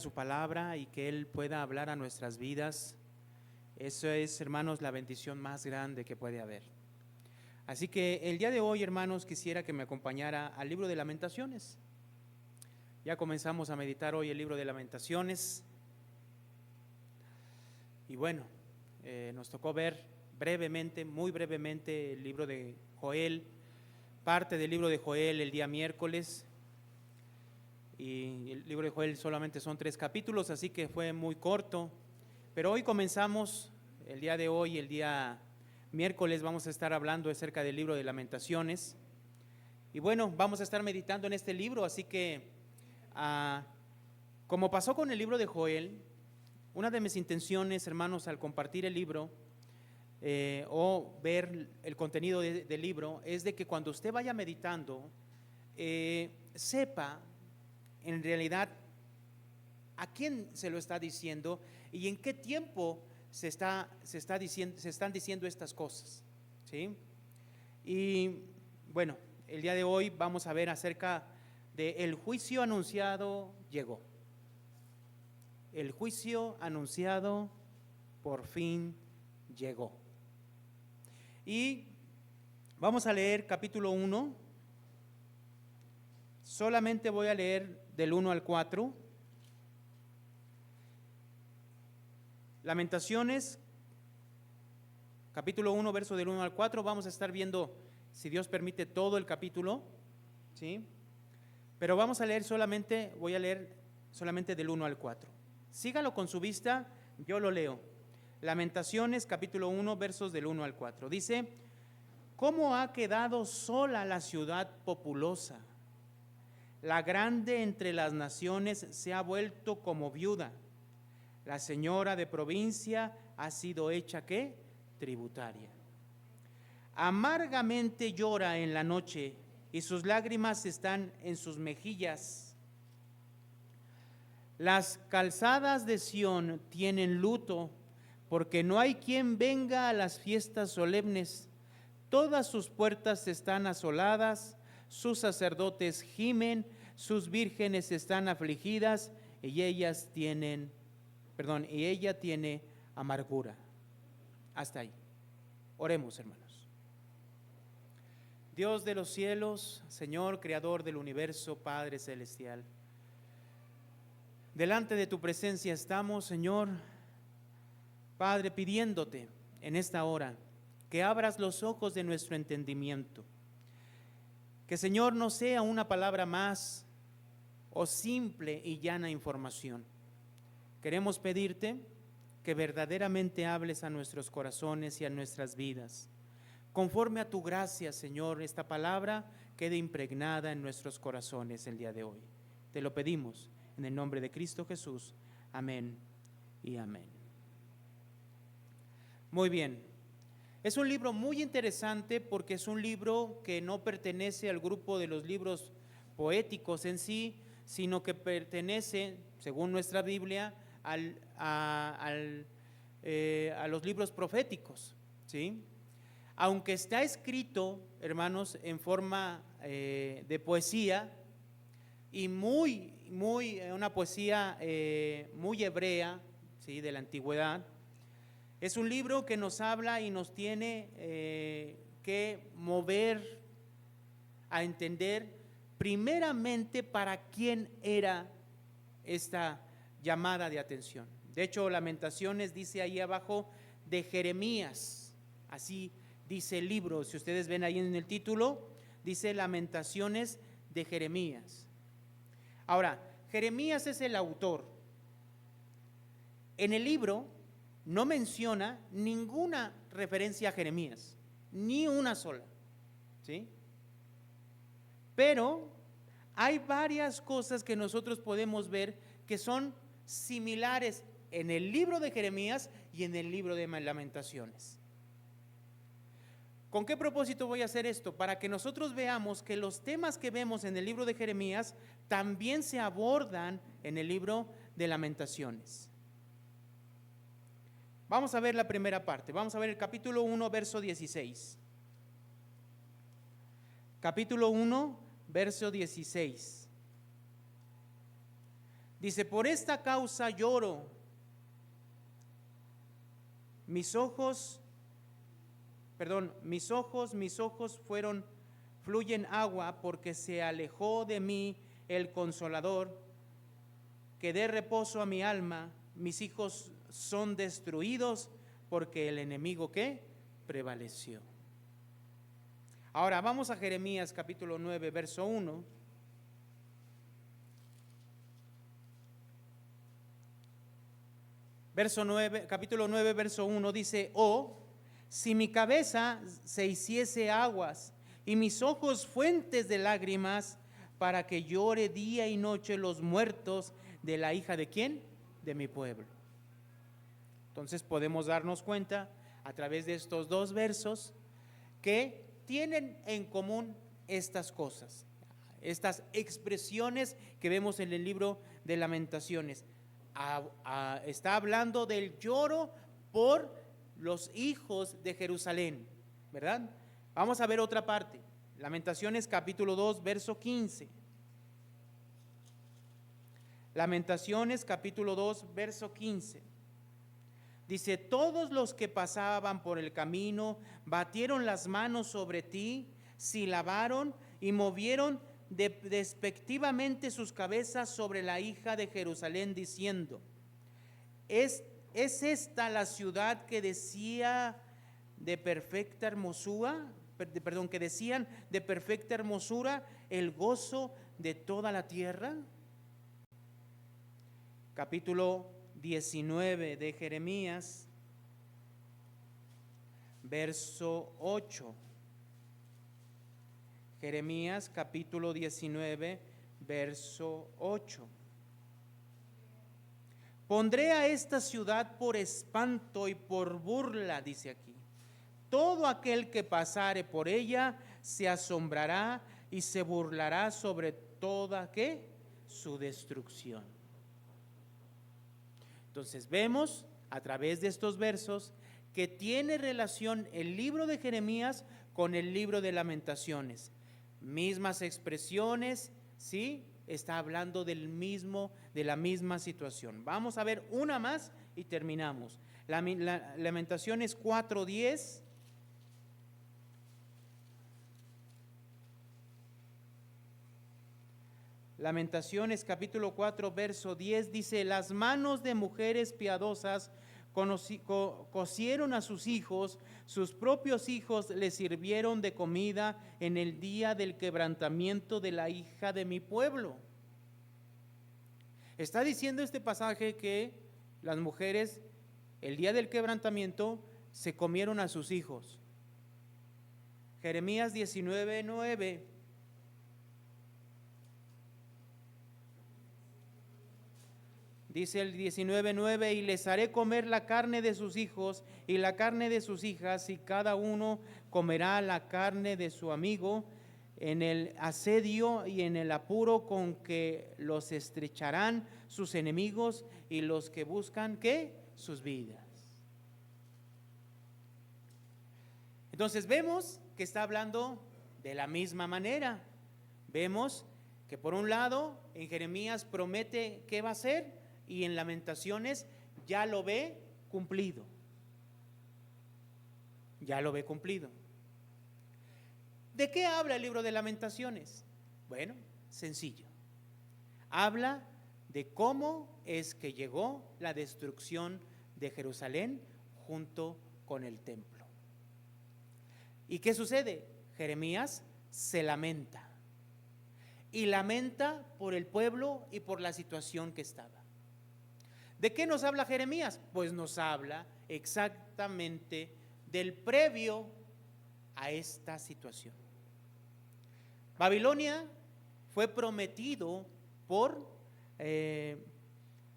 su palabra y que Él pueda hablar a nuestras vidas. Eso es, hermanos, la bendición más grande que puede haber. Así que el día de hoy, hermanos, quisiera que me acompañara al libro de Lamentaciones. Ya comenzamos a meditar hoy el libro de Lamentaciones. Y bueno, nos tocó ver brevemente, muy brevemente, el libro de Joel, parte del libro de Joel el día miércoles. Y el libro de Joel solamente son 3 capítulos, así que fue muy corto. Pero hoy comenzamos, el día de hoy, el día miércoles, vamos a estar hablando acerca del libro de Lamentaciones. Y bueno, vamos a estar meditando en este libro, así que, como pasó con el libro de Joel, una de mis intenciones, hermanos, al compartir el libro o ver el contenido del libro, es de que cuando usted vaya meditando, sepa en realidad a quién se lo está diciendo y en qué tiempo se están diciendo estas cosas, ¿sí? Y bueno, el día de hoy vamos a ver acerca de el juicio anunciado llegó. El juicio anunciado por fin llegó. Y vamos a leer capítulo 1. Solamente voy a leer del 1 al 4. Lamentaciones, capítulo 1, verso del 1 al 4. Vamos a estar viendo, si Dios permite, todo el capítulo, ¿sí? Pero vamos a leer voy a leer solamente del 1 al 4. Sígalo con su vista, yo lo leo. Lamentaciones, capítulo 1, versos del 1 al 4. Dice: ¿cómo ha quedado sola la ciudad populosa? La grande entre las naciones se ha vuelto como viuda. La señora de provincia ha sido hecha, ¿qué? Tributaria. Amargamente llora en la noche y sus lágrimas están en sus mejillas. Las calzadas de Sión tienen luto, porque no hay quien venga a las fiestas solemnes. Todas sus puertas están asoladas, sus sacerdotes gimen, sus vírgenes están afligidas y ella tiene amargura. Hasta ahí. Oremos, hermanos. Dios de los cielos, Señor, creador del universo, Padre celestial, delante de tu presencia estamos, Señor, Padre, pidiéndote en esta hora que abras los ojos de nuestro entendimiento. Que, Señor, no sea una palabra más o simple y llana información. Queremos pedirte que verdaderamente hables a nuestros corazones y a nuestras vidas. Conforme a tu gracia, Señor, esta palabra quede impregnada en nuestros corazones el día de hoy. Te lo pedimos en el nombre de Cristo Jesús. Amén y amén. Muy bien. Es un libro muy interesante porque es un libro que no pertenece al grupo de los libros poéticos en sí, sino que pertenece, según nuestra Biblia, a los libros proféticos, ¿sí? Aunque está escrito, hermanos, en forma de poesía y una poesía muy hebrea, ¿sí? De la antigüedad. Es un libro que nos habla y nos tiene que mover a entender primeramente para quién era esta llamada de atención. De hecho, Lamentaciones dice ahí abajo de Jeremías, así dice el libro. Si ustedes ven ahí en el título, dice Lamentaciones de Jeremías. Ahora, Jeremías es el autor. En el libro no menciona ninguna referencia a Jeremías, ni una sola, ¿sí? Pero hay varias cosas que nosotros podemos ver que son similares en el libro de Jeremías y en el libro de Lamentaciones. ¿Con qué propósito voy a hacer esto? Para que nosotros veamos que los temas que vemos en el libro de Jeremías también se abordan en el libro de Lamentaciones. Vamos a ver la primera parte, vamos a ver el capítulo 1, verso 16. Capítulo 1, verso 16. Dice, por esta causa lloro, mis ojos fluyen agua, porque se alejó de mí el Consolador, que dé reposo a mi alma. Mis hijos son destruidos, porque el enemigo, ¿qué? Prevaleció. Ahora vamos a Jeremías capítulo 9, verso 1. Capítulo 9, verso 1 dice, oh, si mi cabeza se hiciese aguas y mis ojos fuentes de lágrimas, para que llore día y noche los muertos de la hija de ¿quién? De mi pueblo. Entonces podemos darnos cuenta a través de estos dos versos que tienen en común estas cosas, estas expresiones que vemos en el libro de Lamentaciones. Está hablando del lloro por los hijos de Jerusalén, ¿verdad? Vamos a ver otra parte. Lamentaciones capítulo 2, verso 15. Lamentaciones capítulo 2, verso 15. Dice, todos los que pasaban por el camino batieron las manos sobre ti, silabaron y movieron despectivamente sus cabezas sobre la hija de Jerusalén, diciendo, ¿es esta la ciudad que decía de perfecta hermosura? Que decían de perfecta hermosura, el gozo de toda la tierra. Capítulo 19 de Jeremías, verso 8. Jeremías capítulo 19, verso 8. Pondré a esta ciudad por espanto y por burla, dice aquí. Todo aquel que pasare por ella se asombrará y se burlará sobre toda, ¿qué? Su destrucción. Entonces vemos a través de estos versos que tiene relación el libro de Jeremías con el libro de Lamentaciones. Mismas expresiones, ¿sí? Está hablando de la misma situación. Vamos a ver una más y terminamos. Lamentaciones 4:10. Lamentaciones capítulo 4, verso 10 dice, las manos de mujeres piadosas cocieron a sus hijos, sus propios hijos les sirvieron de comida en el día del quebrantamiento de la hija de mi pueblo. Está diciendo este pasaje que las mujeres el día del quebrantamiento se comieron a sus hijos. Jeremías 19:9. Dice el 19:9, y les haré comer la carne de sus hijos y la carne de sus hijas, y cada uno comerá la carne de su amigo en el asedio y en el apuro con que los estrecharán sus enemigos y los que buscan, ¿qué? Sus vidas. Entonces vemos que está hablando de la misma manera. Vemos que por un lado en Jeremías promete qué va a hacer, y en Lamentaciones ya lo ve cumplido. Ya lo ve cumplido. ¿De qué habla el libro de Lamentaciones? Bueno, sencillo. Habla de cómo es que llegó la destrucción de Jerusalén junto con el templo. ¿Y qué sucede? Jeremías se lamenta. Y lamenta por el pueblo y por la situación que estaba. ¿De qué nos habla Jeremías? Pues nos habla exactamente del previo a esta situación. Babilonia fue prometido en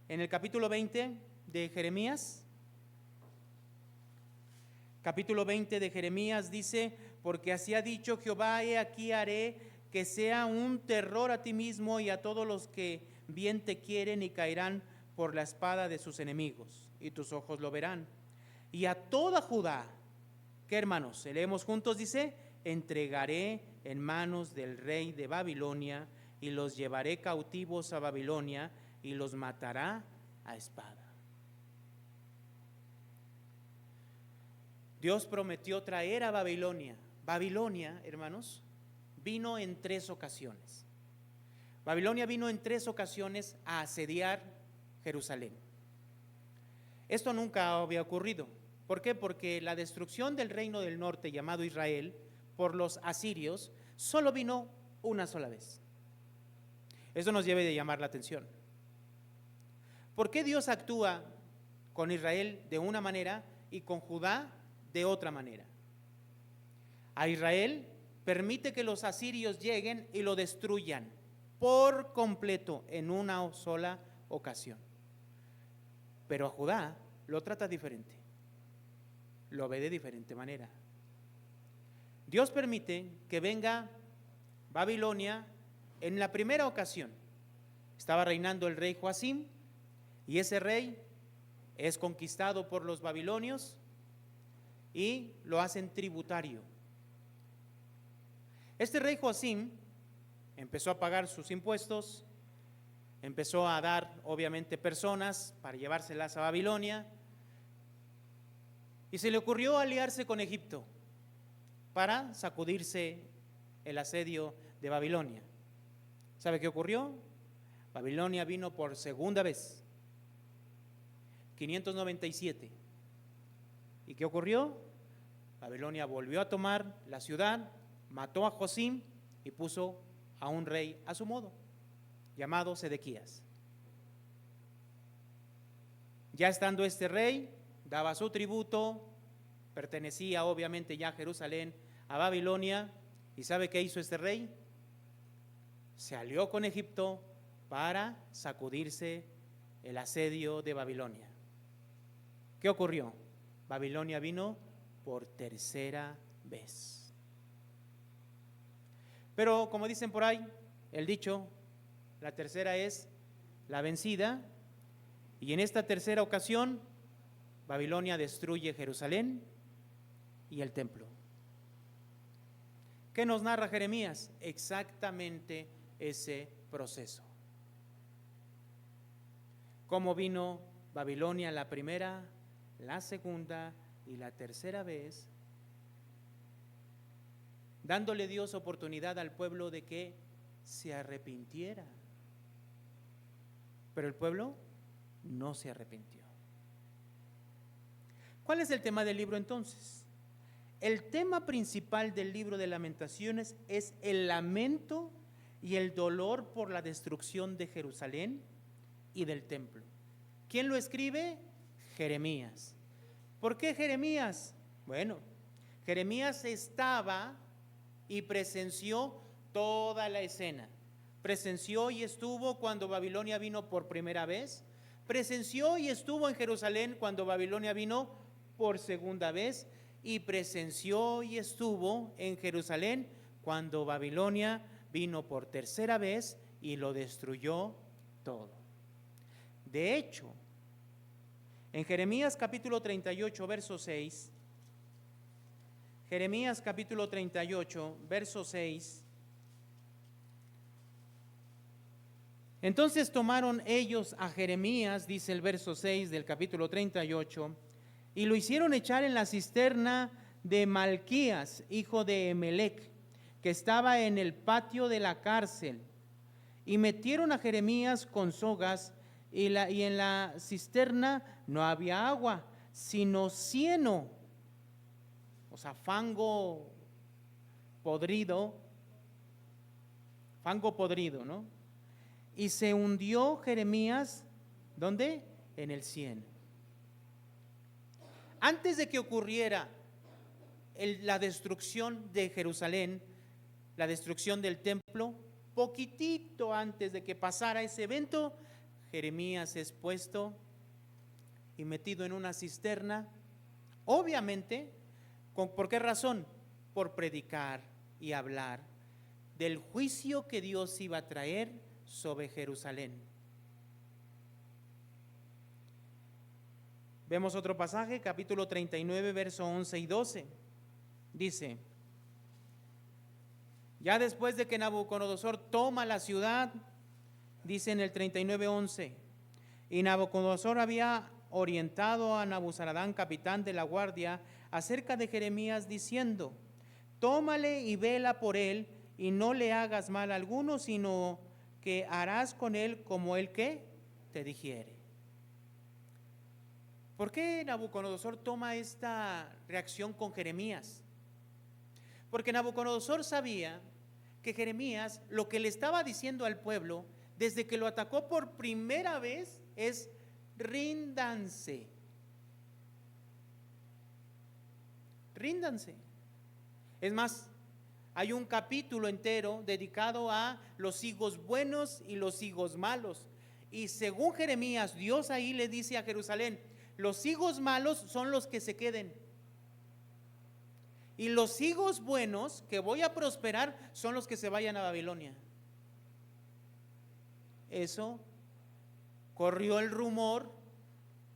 el capítulo 20 de Jeremías. Capítulo 20 de Jeremías dice, porque así ha dicho Jehová, he aquí haré que sea un terror a ti mismo y a todos los que bien te quieren, y caerán por la espada de sus enemigos, y tus ojos lo verán. Y a toda Judá, ¿qué hermanos? Leemos juntos, dice, entregaré en manos del rey de Babilonia, y los llevaré cautivos a Babilonia, y los matará a espada. Dios prometió traer a Babilonia. Babilonia, hermanos, vino en 3 ocasiones. Babilonia vino en 3 ocasiones a asediar Jerusalén. Esto nunca había ocurrido. ¿Por qué? Porque la destrucción del reino del norte llamado Israel por los asirios solo vino una sola vez. Eso nos debe de llamar la atención. ¿Por qué Dios actúa con Israel de una manera y con Judá de otra manera? A Israel permite que los asirios lleguen y lo destruyan por completo en una sola ocasión. Pero a Judá lo trata diferente, lo ve de diferente manera. Dios permite que venga Babilonia en la primera ocasión. Estaba reinando el rey Joacim y ese rey es conquistado por los babilonios y lo hacen tributario. Este rey Joacim empezó a pagar sus impuestos, empezó a dar obviamente personas para llevárselas a Babilonia y se le ocurrió aliarse con Egipto para sacudirse el asedio de Babilonia. ¿Sabe qué ocurrió? Babilonia vino por segunda vez, 597. ¿Y qué ocurrió? Babilonia volvió a tomar la ciudad, mató a Joacim y puso a un rey a su modo, llamado Sedequías. Ya estando este rey, daba su tributo, pertenecía obviamente ya a Jerusalén, a Babilonia. ¿Y sabe qué hizo este rey? Se alió con Egipto para sacudirse el asedio de Babilonia. ¿Qué ocurrió? Babilonia vino por tercera vez. Pero como dicen por ahí, el dicho, la tercera es la vencida, y en esta tercera ocasión Babilonia destruye Jerusalén y el templo. ¿Qué nos narra Jeremías? Exactamente ese proceso. Cómo vino Babilonia la primera, la segunda y la tercera vez, dándole Dios oportunidad al pueblo de que se arrepintiera. Pero el pueblo no se arrepintió. ¿Cuál es el tema del libro entonces? El tema principal del libro de Lamentaciones es el lamento y el dolor por la destrucción de Jerusalén y del templo. ¿Quién lo escribe? Jeremías. ¿Por qué Jeremías? Bueno, Jeremías estaba y presenció toda la escena. Presenció y estuvo cuando Babilonia vino por primera vez. Presenció y estuvo en Jerusalén cuando Babilonia vino por segunda vez. Y presenció y estuvo en Jerusalén cuando Babilonia vino por tercera vez y lo destruyó todo. De hecho, en Jeremías capítulo 38, verso 6, Jeremías capítulo 38, verso 6, entonces tomaron ellos a Jeremías, dice el verso 6 del capítulo 38, y lo hicieron echar en la cisterna de Malquías, hijo de Emelec, que estaba en el patio de la cárcel, y metieron a Jeremías con sogas, y en la cisterna no había agua, sino cieno, o sea, fango podrido, ¿no? Y se hundió Jeremías, ¿dónde? En el cieno. Antes de que ocurriera la destrucción de Jerusalén, la destrucción del templo, poquitito antes de que pasara ese evento, Jeremías es puesto y metido en una cisterna, obviamente, ¿por qué razón? Por predicar y hablar del juicio que Dios iba a traer sobre Jerusalén. Vemos otro pasaje, capítulo 39, verso 11 y 12. Dice: ya después de que Nabucodonosor toma la ciudad, dice en el 39:11, y Nabucodonosor había orientado a Nabuzaradán, capitán de la guardia, acerca de Jeremías, diciendo: tómale y vela por él, y no le hagas mal alguno, sino que harás con él como él que te dijere. ¿Por qué Nabucodonosor toma esta reacción con Jeremías? Porque Nabucodonosor sabía que Jeremías lo que le estaba diciendo al pueblo desde que lo atacó por primera vez es: ríndanse. Ríndanse. Es más, hay un capítulo entero dedicado a los higos buenos y los higos malos. Y según Jeremías, Dios ahí le dice a Jerusalén: los higos malos son los que se queden, y los higos buenos que voy a prosperar son los que se vayan a Babilonia. Eso corrió el rumor,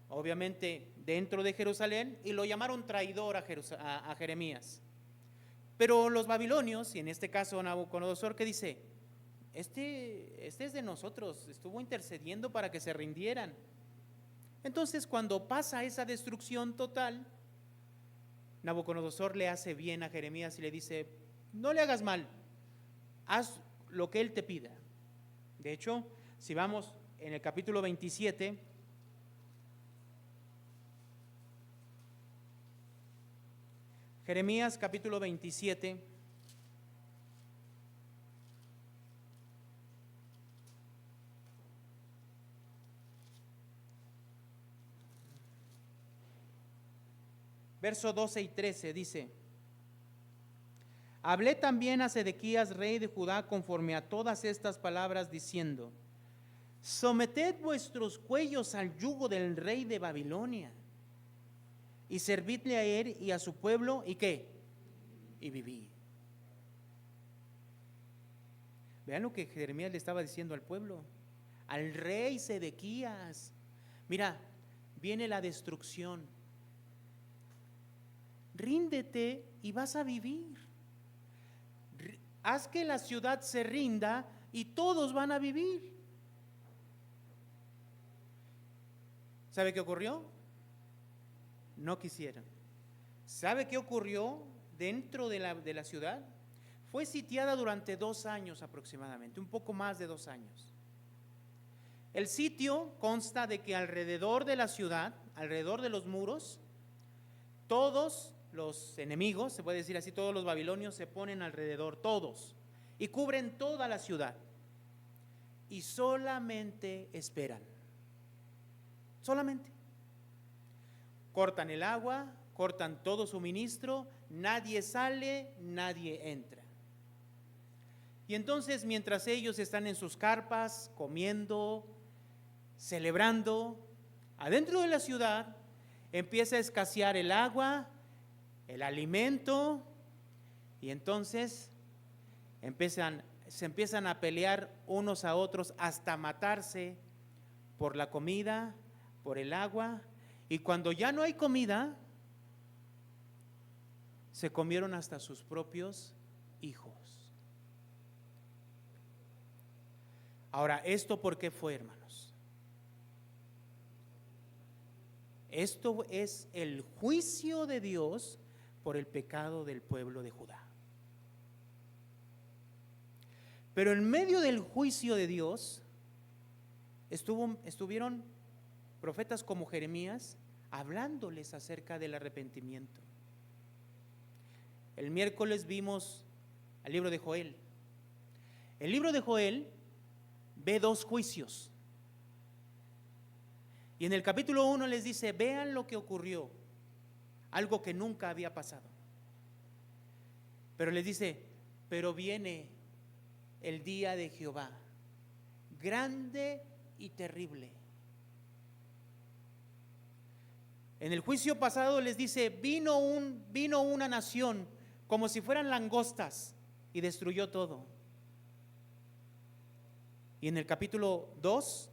obviamente dentro de Jerusalén, y lo llamaron traidor a Jeremías. Pero los babilonios, y en este caso Nabucodonosor, ¿qué dice? Este es de nosotros, estuvo intercediendo para que se rindieran. Entonces, cuando pasa esa destrucción total, Nabucodonosor le hace bien a Jeremías y le dice: no le hagas mal, haz lo que él te pida. De hecho, si vamos en el capítulo 27, Jeremías capítulo 27, verso 12 y 13 dice: hablé también a Sedequías, rey de Judá, conforme a todas estas palabras, diciendo: someted vuestros cuellos al yugo del rey de Babilonia, y servidle a él y a su pueblo, ¿y qué? Y vivid. Vean lo que Jeremías le estaba diciendo al pueblo, al rey Sedequías: mira, viene la destrucción, ríndete y vas a vivir. Haz que la ciudad se rinda y todos van a vivir. ¿Sabe qué ocurrió? No quisieron. ¿Sabe qué ocurrió dentro de la ciudad? Fue sitiada durante 2 años aproximadamente, un poco más de 2 años. El sitio consta de que alrededor de la ciudad, alrededor de los muros, todos los enemigos, se puede decir así, todos los babilonios se ponen alrededor, todos, y cubren toda la ciudad, y solamente esperan. Solamente cortan el agua, cortan todo suministro, nadie sale, nadie entra. Y entonces, mientras ellos están en sus carpas, comiendo, celebrando, adentro de la ciudad empieza a escasear el agua, el alimento, y entonces se empiezan a pelear unos a otros hasta matarse por la comida, por el agua. Y cuando ya no hay comida, se comieron hasta sus propios hijos. Ahora, ¿esto por qué fue, hermanos? Esto es el juicio de Dios por el pecado del pueblo de Judá. Pero en medio del juicio de Dios estuvieron profetas como Jeremías hablándoles acerca del arrepentimiento. El miércoles vimos el libro de Joel. El libro de Joel ve 2 juicios. Y en el capítulo 1 les dice: vean lo que ocurrió, algo que nunca había pasado. Pero les dice: pero viene el día de Jehová, grande y terrible. En el juicio pasado les dice: vino una nación como si fueran langostas y destruyó todo. Y en el capítulo 2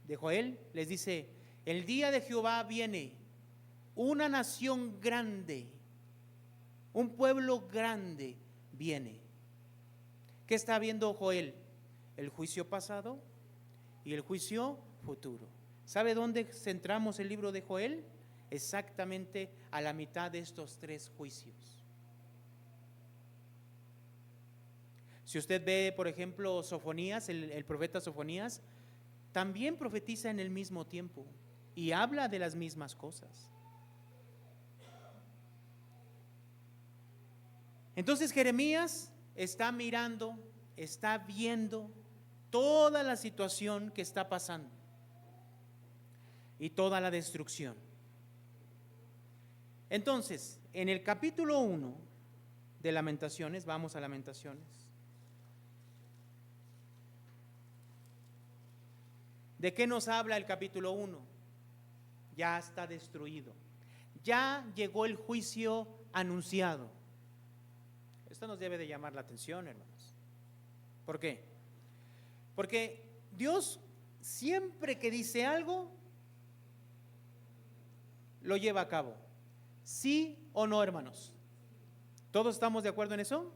de Joel les dice: el día de Jehová viene una nación grande, un pueblo grande viene. ¿Qué está viendo Joel? ¿El juicio pasado y el juicio futuro. ¿Sabe dónde centramos el libro de Joel? Exactamente a la mitad de estos tres juicios. Si usted ve, por ejemplo, Sofonías, el profeta Sofonías, también profetiza en el mismo tiempo y habla de las mismas cosas. Entonces Jeremías está mirando, está viendo toda la situación que está pasando y toda la destrucción. Entonces, en el capítulo 1 de Lamentaciones, vamos a Lamentaciones. ¿De qué nos habla el capítulo 1? Ya está destruido. Ya llegó el juicio anunciado. Esto nos debe de llamar la atención, hermanos. ¿Por qué? Porque Dios siempre que dice algo, lo lleva a cabo. ¿Sí o no, hermanos? ¿Todos estamos de acuerdo en eso?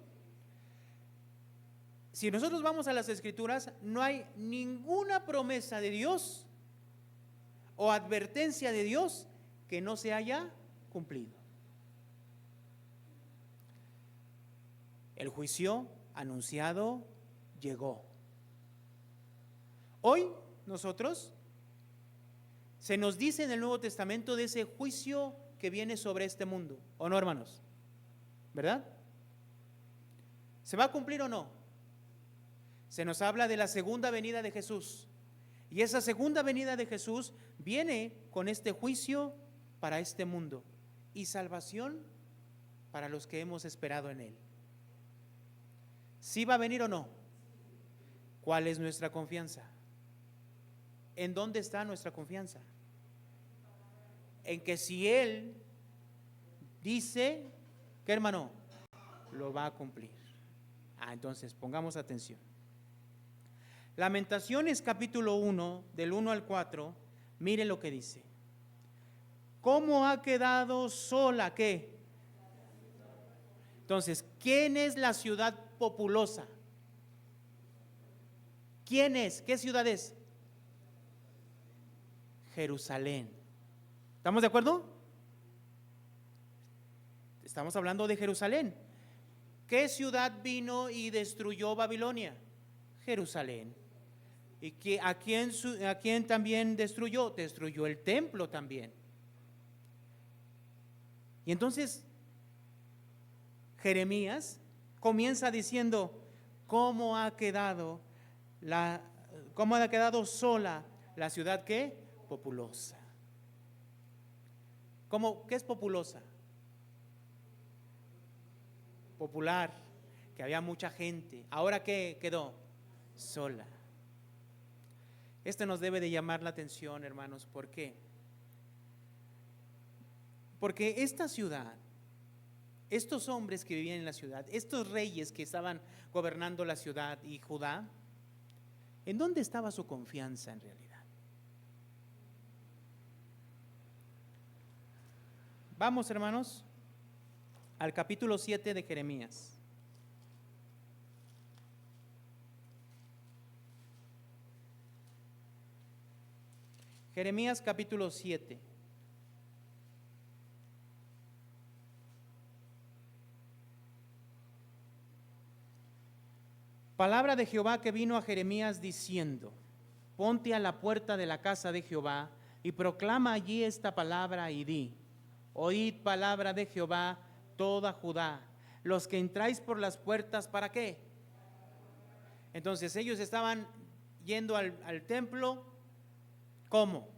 Si nosotros vamos a las Escrituras, no hay ninguna promesa de Dios o advertencia de Dios que no se haya cumplido. El juicio anunciado llegó. Hoy nosotros se nos dice en el Nuevo Testamento de ese juicio que viene sobre este mundo, ¿o no, hermanos? ¿Verdad? ¿Se va a cumplir o no? Se nos habla de la segunda venida de Jesús. Y esa segunda venida de Jesús viene con este juicio para este mundo y salvación para los que hemos esperado en Él. ¿Sí va a venir o no? ¿Cuál es nuestra confianza? ¿En dónde está nuestra confianza? En que si Él dice, ¿qué, hermano? Lo va a cumplir. Entonces pongamos atención. Lamentaciones capítulo 1, del 1 al 4, mire lo que dice. ¿Cómo ha quedado sola qué? Entonces, ¿quién es la ciudad populosa? ¿Quién es? ¿Qué ciudad es? Jerusalén. ¿Estamos de acuerdo? Estamos hablando de Jerusalén. ¿Qué ciudad vino y destruyó Babilonia? Jerusalén. ¿Y a quién también destruyó? Destruyó el templo también. Y entonces Jeremías comienza diciendo, ¿cómo ha quedado sola la ciudad qué? Populosa. ¿Qué es populosa? Popular, que había mucha gente. ¿Ahora qué quedó? Sola. Esto nos debe de llamar la atención, hermanos. ¿Por qué? Porque esta ciudad, estos hombres que vivían en la ciudad, estos reyes que estaban gobernando la ciudad y Judá, ¿en dónde estaba su confianza en realidad? Vamos, hermanos, al capítulo 7 de Jeremías. Jeremías capítulo 7. Palabra de Jehová que vino a Jeremías diciendo, ponte a la puerta de la casa de Jehová y proclama allí esta palabra y di, oíd palabra de Jehová toda Judá, los que entráis por las puertas, ¿para qué? Entonces ellos estaban yendo al templo, ¿cómo?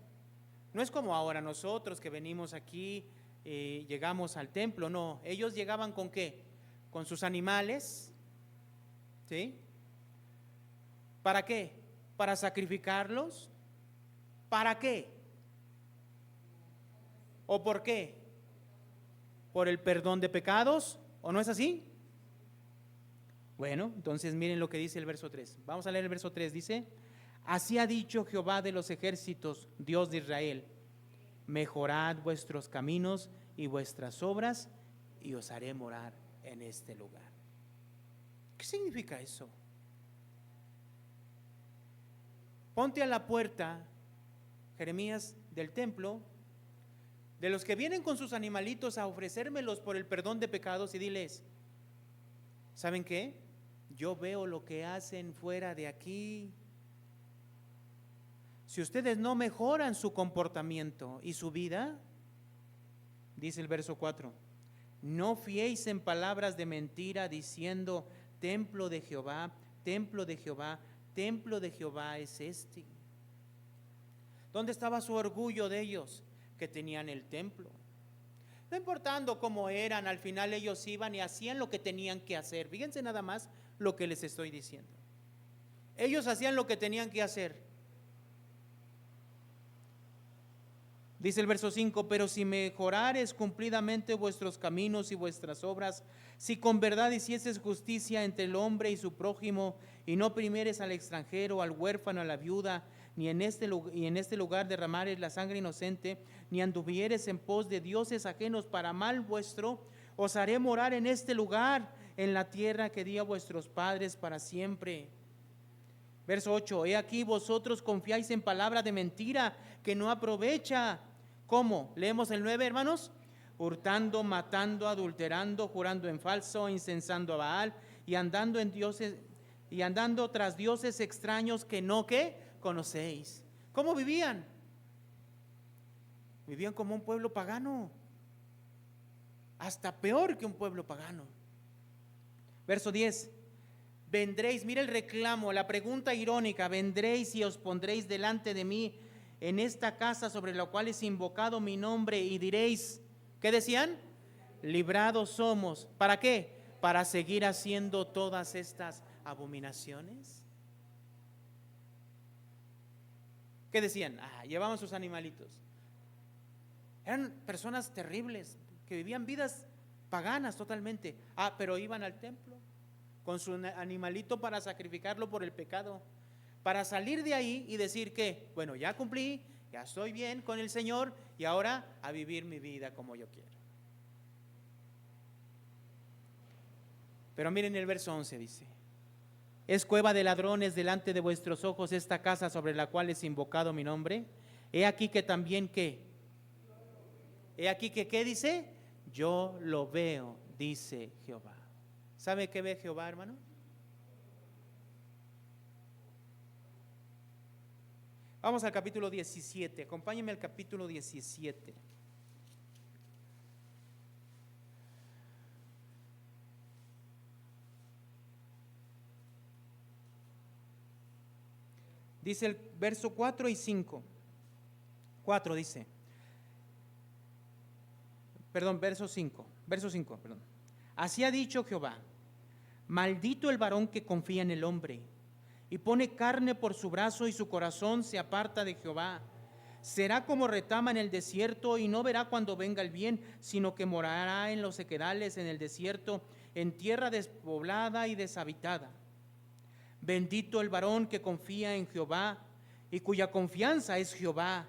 No es como ahora nosotros que venimos aquí, llegamos al templo, no, ellos llegaban ¿con qué? Con sus animales, ¿sí? ¿Para qué? ¿Para sacrificarlos? ¿Para qué? ¿O por qué? ¿Por el perdón de pecados? ¿O no es así? Bueno, entonces miren lo que dice el verso 3. Vamos a leer el verso 3, dice, así ha dicho Jehová de los ejércitos, Dios de Israel, mejorad vuestros caminos y vuestras obras y os haré morar en este lugar. ¿Qué significa eso? ponte a la puerta, Jeremías, del templo, de los que vienen con sus animalitos a ofrecérmelos por el perdón de pecados, y diles: ¿saben qué? Yo veo lo que hacen fuera de aquí. Si ustedes no mejoran su comportamiento y su vida, dice el verso 4, no fiéis en palabras de mentira diciendo: templo de Jehová, templo de Jehová, templo de Jehová es este. ¿Dónde estaba su orgullo de ellos? Que tenían el templo. No importando cómo eran, al final ellos iban y hacían lo que tenían que hacer. Fíjense nada más lo que les estoy diciendo. Ellos hacían lo que tenían que hacer. Dice el verso 5, pero si mejorares cumplidamente vuestros caminos y vuestras obras, si con verdad hicieses justicia entre el hombre y su prójimo, y no oprimieres al extranjero, al huérfano, a la viuda, ni en este lugar derramares la sangre inocente, ni anduvieres en pos de dioses ajenos para mal vuestro, os haré morar en este lugar, en la tierra que di a vuestros padres para siempre. Verso 8, he aquí vosotros confiáis en palabra de mentira que no aprovecha. ¿Cómo? Leemos el 9, hermanos. Hurtando, matando, adulterando, jurando en falso, incensando a Baal y andando tras dioses extraños que no, ¿qué? Conocéis. ¿Cómo vivían? Vivían como un pueblo pagano, hasta peor que un pueblo pagano. Verso 10, vendréis, mira el reclamo, la pregunta irónica: vendréis y os pondréis delante de mí en esta casa sobre la cual es invocado mi nombre, y diréis, ¿qué decían? Librados somos. ¿Para qué? Para seguir haciendo todas estas abominaciones. ¿Qué decían? Llevaban sus animalitos. Eran personas terribles que vivían vidas paganas totalmente. Pero iban al templo con su animalito para sacrificarlo por el pecado, para salir de ahí y decir que, bueno, ya cumplí, ya estoy bien con el Señor y ahora a vivir mi vida como yo quiero. Pero miren el verso 11, dice: es cueva de ladrones delante de vuestros ojos esta casa sobre la cual es invocado mi nombre. He aquí que también, ¿qué? He aquí que, ¿qué dice? Yo lo veo, dice Jehová. ¿Sabe qué ve Jehová, hermano? Vamos al capítulo 17, acompáñenme al capítulo 17. Dice el verso 4 y 5. 4 dice, verso 5, perdón. Así ha dicho Jehová: maldito el varón que confía en el hombre y pone carne por su brazo, y su corazón se aparta de Jehová. Será como retama en el desierto, y no verá cuando venga el bien, sino que morará en los sequedales, en el desierto, en tierra despoblada y deshabitada. Bendito el varón que confía en Jehová y cuya confianza es Jehová,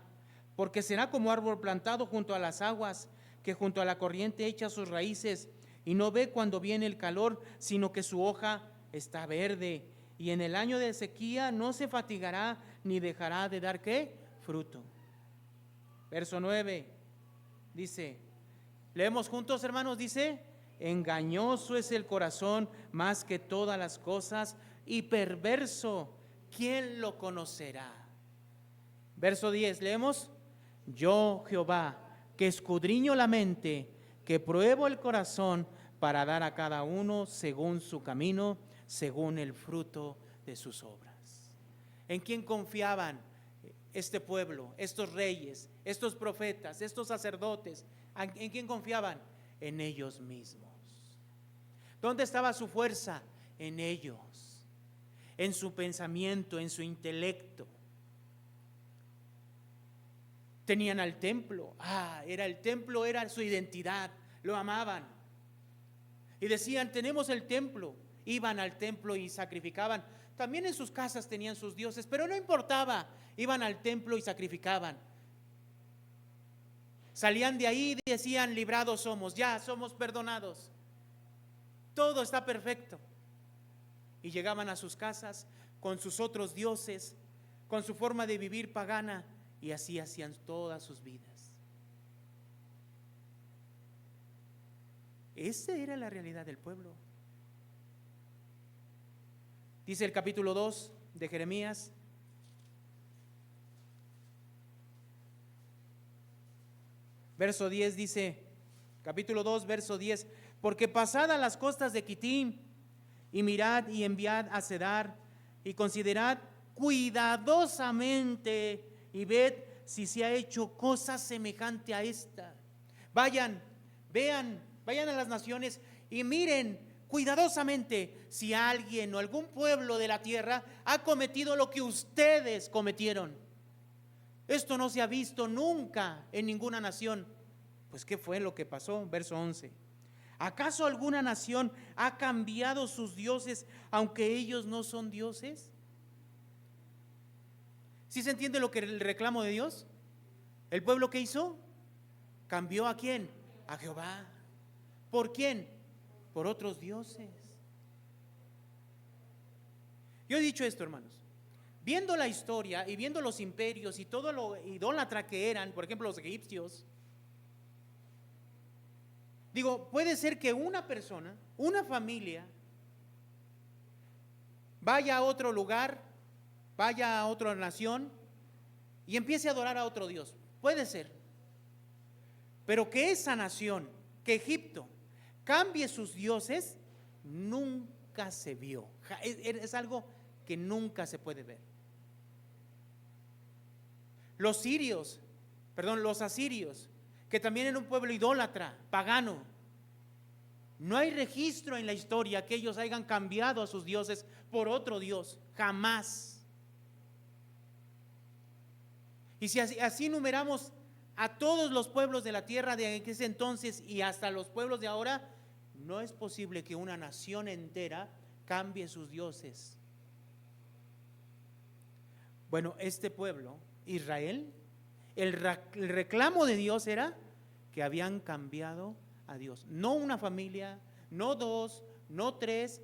porque será como árbol plantado junto a las aguas, que junto a la corriente echa sus raíces y no ve cuando viene el calor, sino que su hoja está verde, y en el año de sequía no se fatigará ni dejará de dar, ¿qué? Fruto. Verso 9 dice, leemos juntos, hermanos, dice: engañoso es el corazón más que todas las cosas, y perverso, ¿quién lo conocerá? Verso 10, leemos: yo, Jehová, que escudriño la mente, que pruebo el corazón, para dar a cada uno según su camino, según el fruto de sus obras. ¿En quién confiaban este pueblo, estos reyes, estos profetas, estos sacerdotes? ¿En quién confiaban? En ellos mismos. ¿Dónde estaba su fuerza? En ellos, en su pensamiento, en su intelecto. Tenían al templo, el templo era su identidad, lo amaban. Y decían: tenemos el templo. Iban al templo y sacrificaban. También en sus casas tenían sus dioses, pero no importaba, iban al templo y sacrificaban. Salían de ahí y decían: librados somos, ya somos perdonados, todo está perfecto. Y llegaban a sus casas con sus otros dioses, con su forma de vivir pagana, y así hacían todas sus vidas. Esa era la realidad del pueblo. Dice el capítulo 2 de Jeremías, verso 10, dice, capítulo 2, verso 10, porque pasadas las costas de Quitim, y mirad y enviad a Cedar, y considerad cuidadosamente, y ved si se ha hecho cosa semejante a esta. Vayan, vean, vayan a las naciones y miren cuidadosamente si alguien o algún pueblo de la tierra ha cometido lo que ustedes cometieron. Esto no se ha visto nunca en ninguna nación. Pues ¿qué fue lo que pasó? Verso 11. ¿Acaso alguna nación ha cambiado sus dioses aunque ellos no son dioses? ¿Sí se entiende lo que el reclamo de Dios? ¿El pueblo qué hizo? ¿Cambió a quién? A Jehová. ¿Por quién? Por otros dioses. Yo he dicho esto, hermanos. Viendo la historia y viendo los imperios y todo lo idólatra que eran, por ejemplo los egipcios, digo, puede ser que una persona, una familia, vaya a otro lugar, vaya a otra nación y empiece a adorar a otro Dios. Puede ser. Pero que esa nación, que Egipto, cambie sus dioses, nunca se vio. Es algo que nunca se puede ver. Los asirios, que también era un pueblo idólatra, pagano. No hay registro en la historia que ellos hayan cambiado a sus dioses por otro Dios, jamás. Y si así numeramos a todos los pueblos de la tierra de ese entonces y hasta los pueblos de ahora, no es posible que una nación entera cambie sus dioses. Bueno, este pueblo, Israel, el reclamo de Dios era que habían cambiado a Dios. No una familia, no dos, no tres,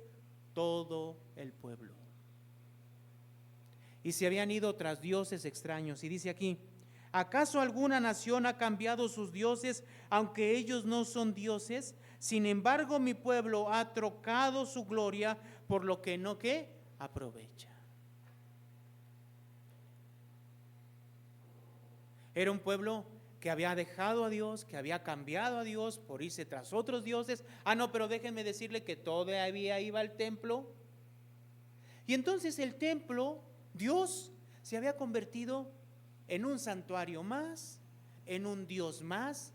todo el pueblo. Y se habían ido tras dioses extraños. Y dice aquí, ¿acaso alguna nación ha cambiado sus dioses, aunque ellos no son dioses? Sin embargo, mi pueblo ha trocado su gloria por lo que no que aprovecha. Era un pueblo que había dejado a Dios, que había cambiado a Dios por irse tras otros dioses. No, pero déjenme decirle que todavía iba al templo. Y entonces el templo, Dios se había convertido en un santuario más, en un Dios más,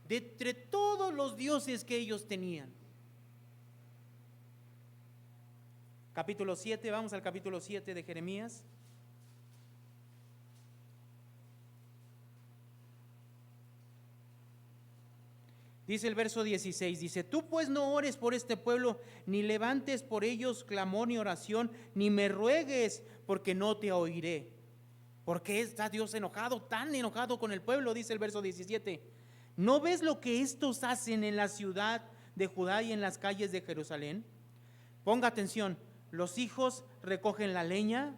de entre todos los dioses que ellos tenían. Capítulo 7, vamos al capítulo 7 de Jeremías. Dice el verso 16, dice, tú pues no ores por este pueblo, ni levantes por ellos clamor ni oración, ni me ruegues, porque no te oiré. ¿Por qué está Dios enojado, tan enojado con el pueblo? Dice el verso 17. ¿No ves lo que estos hacen en la ciudad de Judá y en las calles de Jerusalén? Ponga atención, los hijos recogen la leña,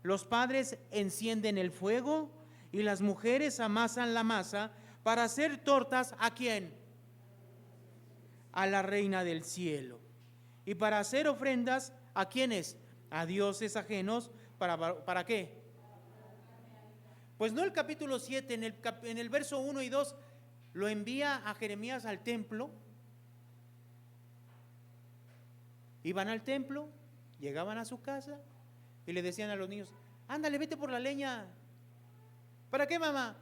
los padres encienden el fuego y las mujeres amasan la masa para hacer tortas. ¿A quién? A la reina del cielo. Y para hacer ofrendas, ¿a quiénes? A dioses ajenos. ¿Para qué? Pues no, el capítulo 7, en el verso 1 y 2, lo envía a Jeremías al templo. Iban al templo, llegaban a su casa y le decían a los niños, ándale, vete por la leña. ¿Para qué, mamá?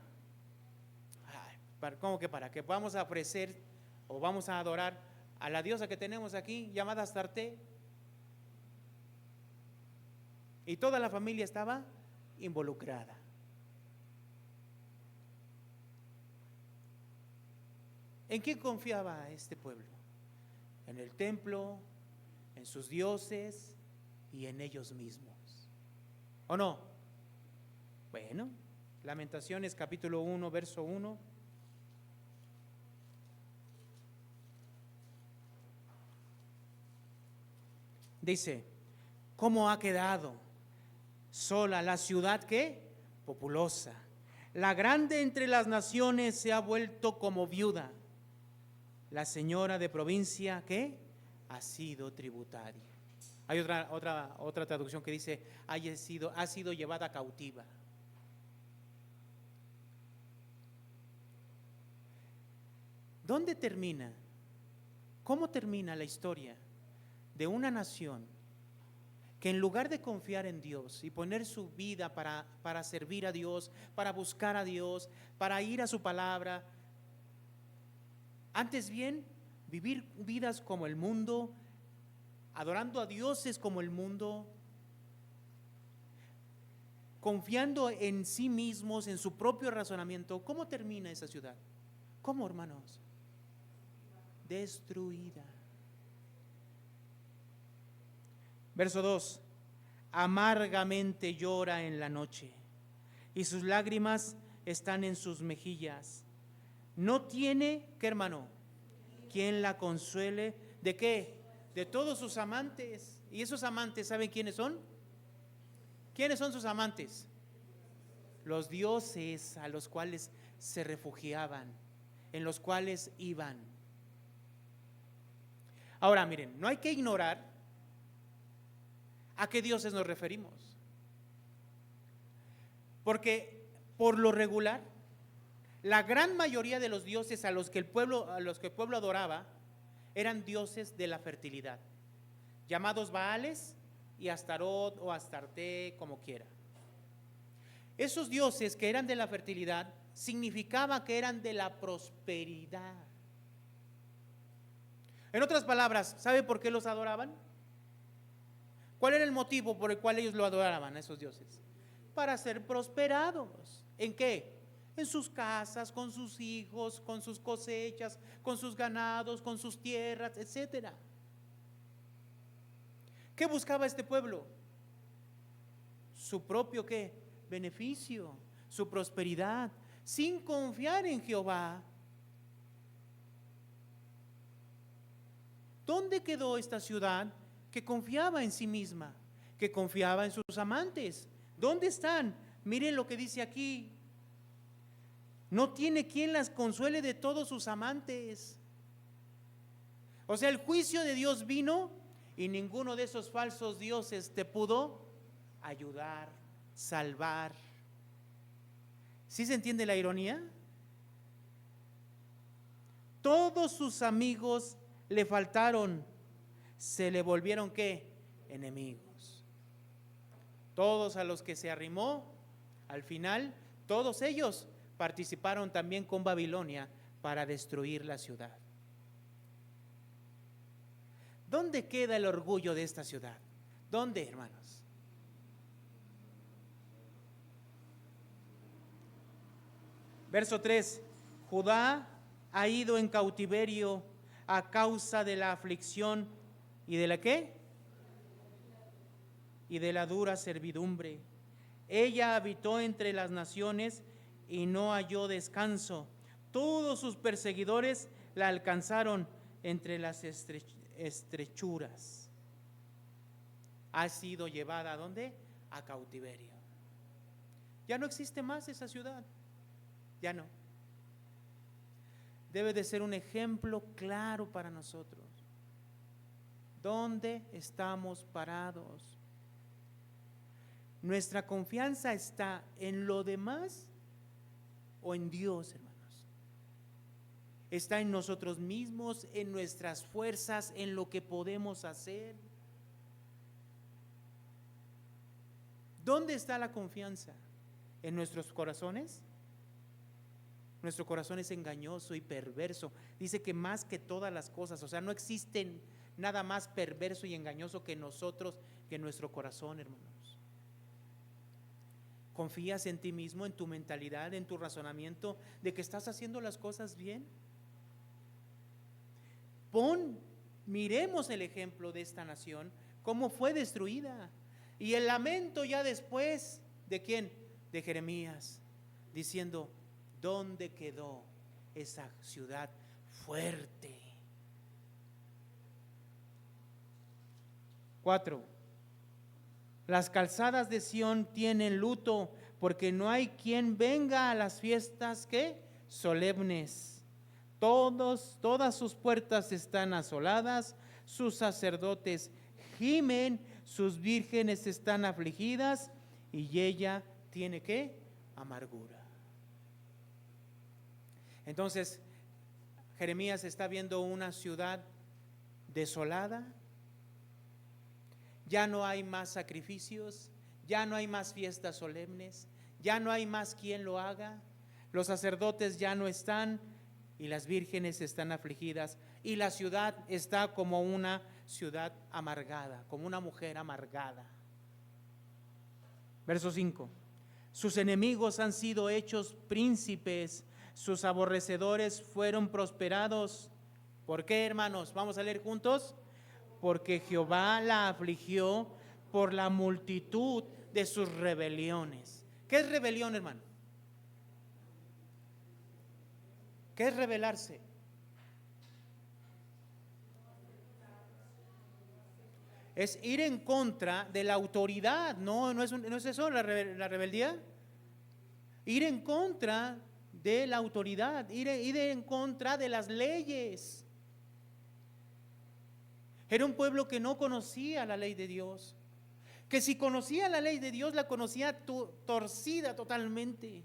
¿Cómo que para qué? Vamos a ofrecer o vamos a adorar a la diosa que tenemos aquí, llamada Astarte. Y toda la familia estaba involucrada. ¿En quién confiaba este pueblo? En el templo, en sus dioses y en ellos mismos. ¿O no? Bueno, Lamentaciones capítulo 1, verso 1. Dice, ¿cómo ha quedado sola, la ciudad ¿qué? Populosa. La grande entre las naciones se ha vuelto como viuda. La señora de provincia ¿qué? Ha sido tributaria. Hay otra traducción que dice ha sido llevada cautiva. ¿Dónde termina? ¿Cómo termina la historia de una nación que en lugar de confiar en Dios y poner su vida para servir a Dios, para buscar a Dios, para ir a su palabra, antes bien vivir vidas como el mundo, adorando a dioses como el mundo, confiando en sí mismos, en su propio razonamiento? ¿Cómo termina esa ciudad? ¿Cómo, hermanos? Destruida. Verso 2. Amargamente llora en la noche y sus lágrimas están en sus mejillas. No tiene, ¿qué, hermano? Quien la consuele. ¿De qué? De todos sus amantes. ¿Y esos amantes saben quiénes son? ¿Quiénes son sus amantes? Los dioses a los cuales se refugiaban, en los cuales iban. Ahora miren, no hay que ignorar a qué dioses nos referimos, porque por lo regular la gran mayoría de los dioses a los que el pueblo adoraba eran dioses de la fertilidad, llamados Baales y Astarot o Astarte, como quiera. Esos dioses que eran de la fertilidad significaba que eran de la prosperidad. En otras palabras, ¿sabe por qué los adoraban? ¿Cuál era el motivo por el cual ellos lo adoraban a esos dioses? Para ser prosperados. ¿En qué? En sus casas, con sus hijos, con sus cosechas, con sus ganados, con sus tierras, etcétera. ¿Qué buscaba este pueblo? Su propio ¿qué? Beneficio, su prosperidad, sin confiar en Jehová. ¿Dónde quedó esta ciudad que confiaba en sí misma, que confiaba en sus amantes? ¿Dónde están? Miren lo que dice aquí. No tiene quien las consuele de todos sus amantes. O sea, el juicio de Dios vino y ninguno de esos falsos dioses te pudo ayudar, salvar. ¿Sí se entiende la ironía? Todos sus amigos le faltaron, se le volvieron ¿qué? Enemigos. Todos a los que se arrimó, al final, todos ellos participaron también con Babilonia para destruir la ciudad. ¿Dónde queda el orgullo de esta ciudad? ¿Dónde, hermanos? Verso 3. Judá ha ido en cautiverio a causa de la aflicción y de la ¿qué? Y de la dura servidumbre. Ella habitó entre las naciones y no halló descanso. Todos sus perseguidores la alcanzaron entre las estrechuras. Ha sido llevada ¿a dónde? A cautiverio. Ya no existe más esa ciudad. Ya no. Debe de ser un ejemplo claro para nosotros. ¿Dónde estamos parados? ¿Nuestra confianza está en lo demás o en Dios, hermanos? ¿Está en nosotros mismos, en nuestras fuerzas, en lo que podemos hacer? ¿Dónde está la confianza? ¿En nuestros corazones? Nuestro corazón es engañoso y perverso. Dice que más que todas las cosas, o sea, no existen nada más perverso y engañoso que nosotros, que nuestro corazón, hermanos. ¿Confías en ti mismo, en tu mentalidad, en tu razonamiento de que estás haciendo las cosas bien? Miremos el ejemplo de esta nación, cómo fue destruida. Y el lamento ya después, ¿de quién? De Jeremías, diciendo: ¿dónde quedó esa ciudad fuerte? 4. Las calzadas de Sión tienen luto, porque no hay quien venga a las fiestas ¿qué? Solemnes. Todas sus puertas están asoladas, sus sacerdotes gimen, sus vírgenes están afligidas y ella tiene ¿qué? Amargura. Entonces, Jeremías está viendo una ciudad desolada. Ya no hay más sacrificios, ya no hay más fiestas solemnes, ya no hay más quien lo haga. Los sacerdotes ya no están y las vírgenes están afligidas y la ciudad está como una ciudad amargada, como una mujer amargada. Verso 5. Sus enemigos han sido hechos príncipes, sus aborrecedores fueron prosperados. ¿Por qué, hermanos? Vamos a leer juntos. Porque Jehová la afligió por la multitud de sus rebeliones. ¿Qué es rebelión, hermano? ¿Qué es rebelarse? Es ir en contra de la autoridad. No es eso la rebeldía. Ir en contra de la autoridad, ir en contra de las leyes. Era un pueblo que no conocía la ley de Dios, que si conocía la ley de Dios la conocía torcida totalmente,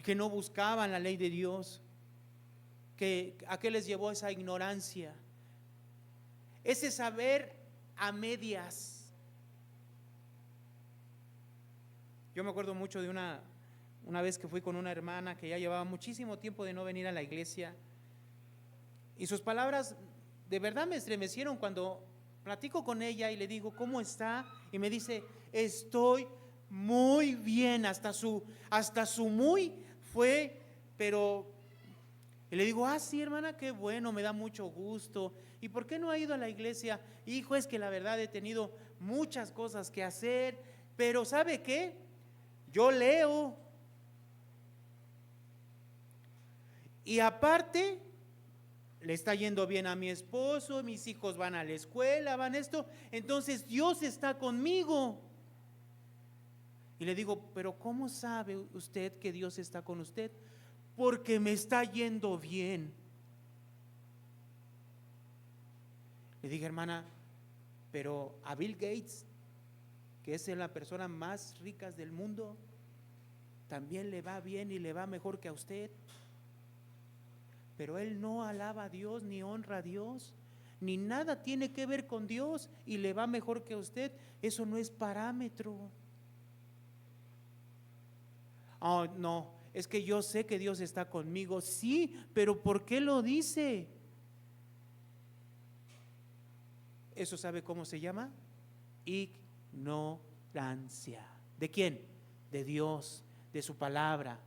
que no buscaban la ley de Dios, que a qué les llevó esa ignorancia, ese saber a medias. Yo me acuerdo mucho de una vez que fui con una hermana que ya llevaba muchísimo tiempo de no venir a la iglesia. Y sus palabras de verdad me estremecieron cuando platico con ella y le digo, ¿cómo está? Y me dice, estoy muy bien, hasta su muy fue, pero y le digo, sí, hermana, qué bueno, me da mucho gusto. ¿Y por qué no ha ido a la iglesia? Hijo, es que la verdad he tenido muchas cosas que hacer, pero ¿sabe qué? Yo leo. Y aparte le está yendo bien a mi esposo, mis hijos van a la escuela, van esto, entonces Dios está conmigo. Y le digo, pero ¿cómo sabe usted que Dios está con usted? Porque me está yendo bien. Le dije, hermana, pero a Bill Gates, que es la persona más rica del mundo, también le va bien y le va mejor que a usted. Pero él no alaba a Dios, ni honra a Dios, ni nada tiene que ver con Dios y le va mejor que a usted. Eso no es parámetro. Oh, no, es que yo sé que Dios está conmigo. Sí, pero ¿por qué lo dice? ¿Eso sabe cómo se llama? Ignorancia. ¿De quién? De Dios, de su palabra,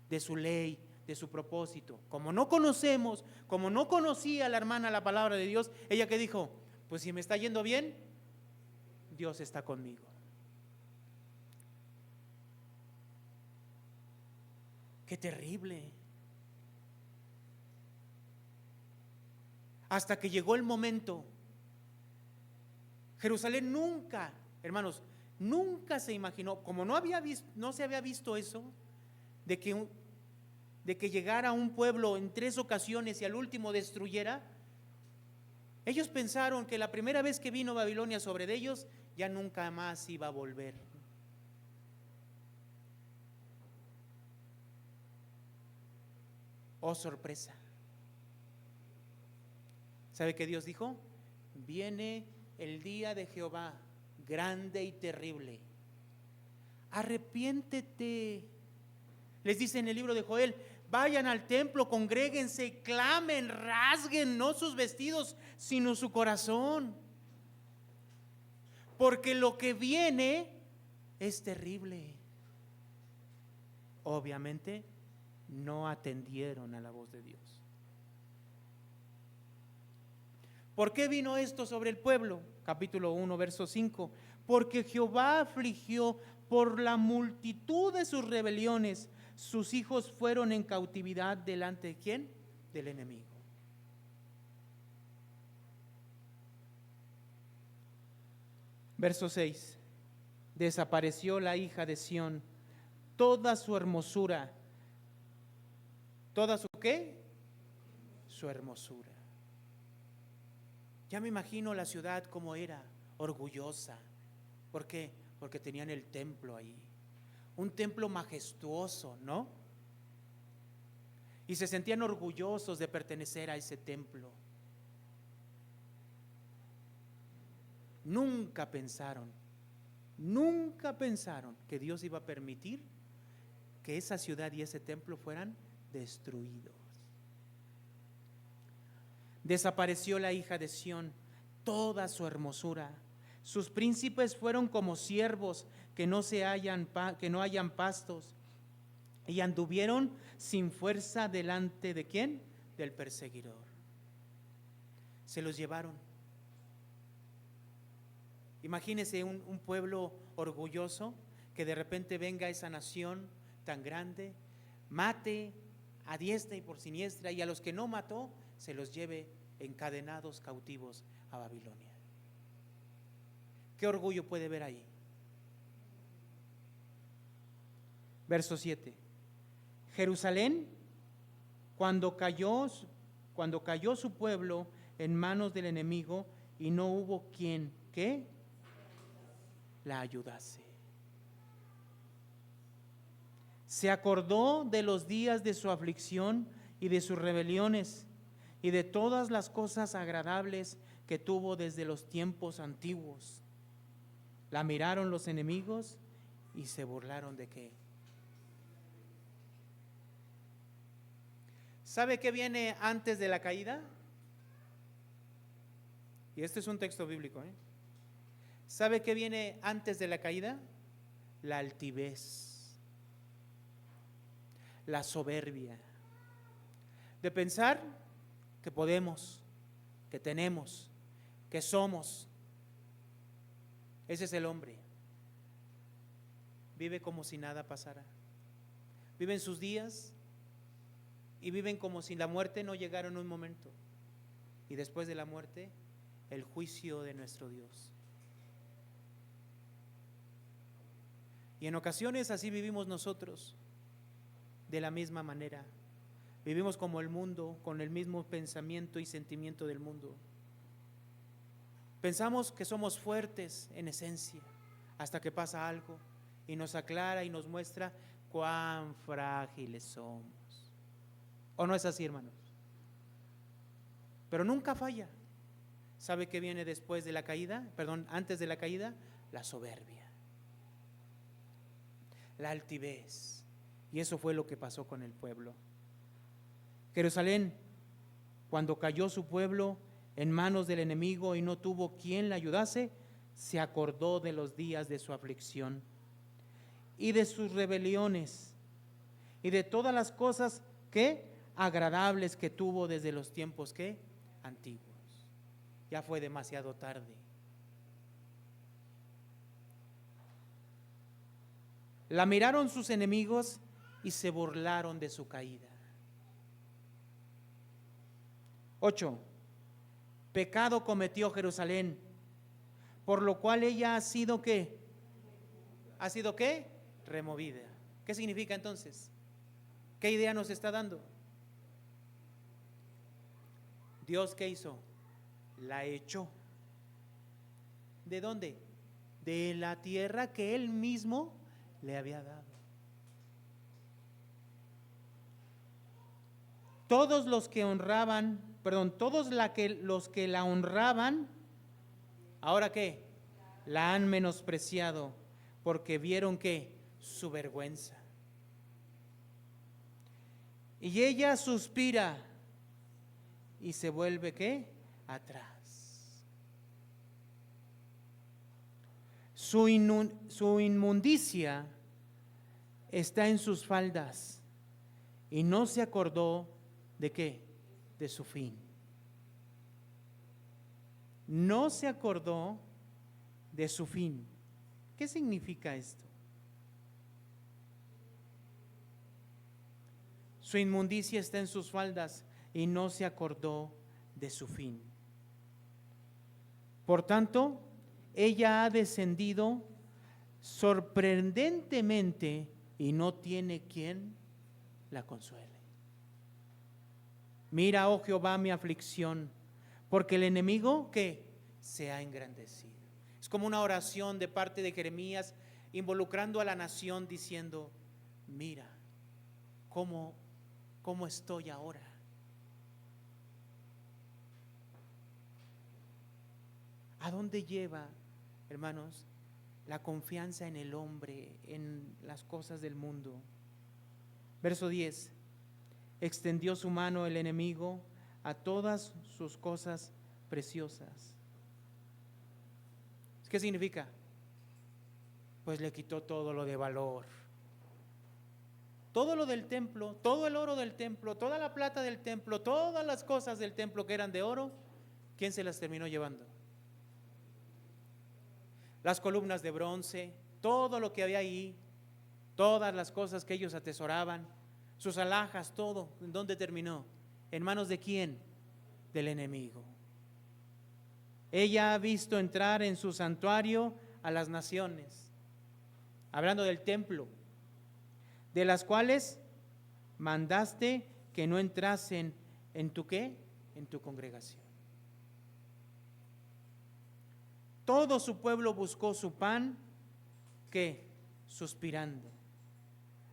de su ley, de su propósito. Como no conocemos, como no conocía la hermana la palabra de Dios, ella que dijo, pues si me está yendo bien, Dios está conmigo. Qué terrible. Hasta que llegó el momento. Jerusalén nunca, hermanos, nunca se imaginó, como no se había visto eso, de que llegara un pueblo en 3 ocasiones y al último destruyera. Ellos pensaron que la primera vez que vino Babilonia sobre ellos, ya nunca más iba a volver. Oh, sorpresa. ¿Sabe qué Dios dijo? Viene el día de Jehová, grande y terrible. Arrepiéntete. Les dice en el libro de Joel, vayan al templo, congréguense, clamen, rasguen no sus vestidos, sino su corazón. Porque lo que viene es terrible. Obviamente no atendieron a la voz de Dios. ¿Por qué vino esto sobre el pueblo? Capítulo 1, verso 5. Porque Jehová afligió por la multitud de sus rebeliones. Sus hijos fueron en cautividad delante de ¿quién? Del enemigo. Verso 6. Desapareció la hija de Sión, toda su hermosura. ¿Toda su qué? Su hermosura. Ya me imagino la ciudad como era, orgullosa. ¿Por qué? Porque tenían el templo ahí. Un templo majestuoso, ¿no? Y se sentían orgullosos de pertenecer a ese templo. Nunca pensaron que Dios iba a permitir que esa ciudad y ese templo fueran destruidos. Desapareció la hija de Sión, toda su hermosura. Sus príncipes fueron como siervos que no hayan pastos, y anduvieron sin fuerza delante de ¿quién? Del perseguidor. Se los llevaron. Imagínese un pueblo orgulloso que de repente venga esa nación tan grande, mate a diestra y por siniestra, y a los que no mató se los lleve encadenados cautivos a Babilonia. ¿Qué orgullo puede ver ahí? Verso 7. Jerusalén, cuando cayó su pueblo en manos del enemigo, y no hubo quien, ¿qué? La ayudase. Se acordó de los días de su aflicción y de sus rebeliones y de todas las cosas agradables que tuvo desde los tiempos antiguos. La miraron los enemigos y se burlaron de ¿qué? ¿Sabe qué viene antes de la caída? Y este es un texto bíblico, ¿eh? ¿Sabe qué viene antes de la caída? La altivez, la soberbia, de pensar que podemos, que tenemos, que somos. Ese es el hombre. Vive como si nada pasara. Viven sus días y viven como si la muerte no llegara en un momento. Y después de la muerte, el juicio de nuestro Dios. Y en ocasiones así vivimos nosotros, de la misma manera. Vivimos como el mundo, con el mismo pensamiento y sentimiento del mundo. Pensamos que somos fuertes en esencia, hasta que pasa algo y nos aclara y nos muestra cuán frágiles somos. ¿O no es así, hermanos? Pero nunca falla. ¿Sabe qué viene después de la caída? Antes de la caída, la soberbia, la altivez. Y eso fue lo que pasó con el pueblo. Jerusalén, cuando cayó su pueblo en manos del enemigo y no tuvo quien la ayudase, se acordó de los días de su aflicción y de sus rebeliones y de todas las cosas que agradables que tuvo desde los tiempos que antiguos. Ya fue demasiado tarde. La miraron sus enemigos y se burlaron de su caída. 8. Pecado cometió Jerusalén, por lo cual ella ha sido ¿qué? ¿Ha sido qué? Removida. ¿Qué significa entonces? ¿Qué idea nos está dando? Dios, ¿qué hizo? La echó. ¿De dónde? De la tierra que Él mismo le había dado. Todos los que la honraban, ¿ahora qué? La han menospreciado, porque vieron que su vergüenza. Y ella suspira y se vuelve ¿qué? Atrás. Su inmundicia está en sus faldas y no se acordó ¿de qué? De su fin. No se acordó de su fin. ¿Qué significa esto? Su inmundicia está en sus faldas y no se acordó de su fin. Por tanto, ella ha descendido sorprendentemente y no tiene quien la consuele. Mira, oh Jehová, mi aflicción, porque el enemigo que se ha engrandecido. Es como una oración de parte de Jeremías involucrando a la nación diciendo: mira cómo estoy ahora. ¿A dónde lleva, hermanos, la confianza en el hombre, en las cosas del mundo? Verso 10. Extendió su mano el enemigo a todas sus cosas preciosas. ¿Qué significa? Pues le quitó todo lo de valor. Todo lo del templo, todo el oro del templo, toda la plata del templo, todas las cosas del templo que eran de oro, ¿quién se las terminó llevando? Las columnas de bronce, todo lo que había ahí, todas las cosas que ellos atesoraban, sus alhajas, todo. ¿En dónde terminó? ¿En manos de quién? Del enemigo. Ella ha visto entrar en su santuario a las naciones, hablando del templo, de las cuales mandaste que no entrasen en tu ¿qué? En tu congregación. Todo su pueblo buscó su pan, ¿qué? Suspirando.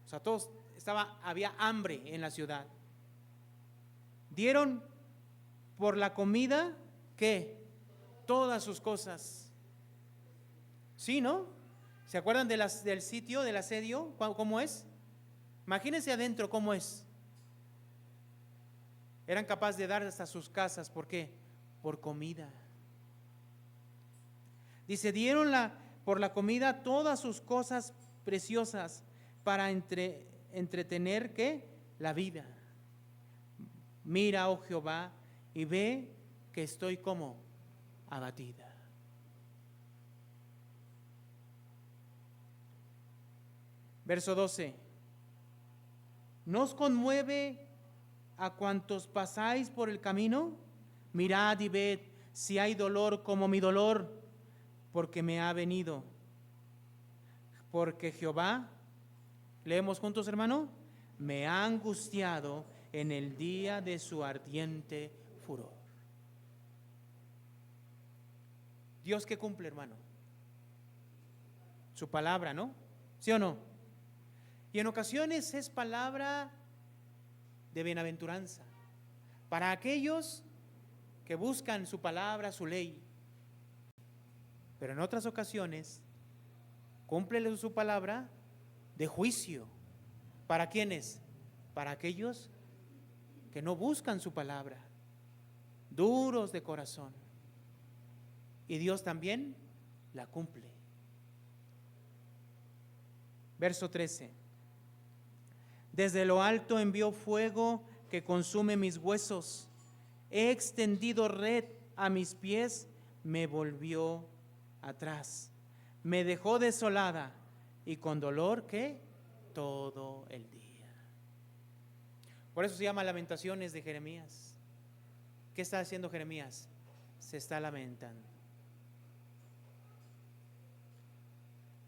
O sea, todos había hambre en la ciudad. Dieron por la comida, ¿qué? Todas sus cosas. ¿Sí, no? ¿Se acuerdan del sitio, del asedio? ¿Cómo es? Imagínense adentro cómo es. Eran capaces de dar hasta sus casas. ¿Por qué? Por comida. Dice, dieron por la comida todas sus cosas preciosas para entretener, ¿qué? La vida. Mira, oh Jehová, y ve que estoy como abatida. Verso 12. ¿Nos conmueve a cuantos pasáis por el camino? Mirad y ved si hay dolor como mi dolor, porque me ha venido. Porque Jehová, leemos juntos, hermano, me ha angustiado en el día de su ardiente furor. Dios que cumple, hermano, su palabra, ¿no? ¿Sí o no? Y en ocasiones es palabra de bienaventuranza para aquellos que buscan su palabra, su ley. Pero en otras ocasiones cumple su palabra de juicio. ¿Para quiénes? Para aquellos que no buscan su palabra, duros de corazón. Y Dios también la cumple. Verso 13. Desde lo alto envió fuego que consume mis huesos. He extendido red a mis pies, me volvió atrás. Me dejó desolada y con dolor, ¿qué? Todo el día. Por eso se llama Lamentaciones de Jeremías. ¿Qué está haciendo Jeremías? Se está lamentando.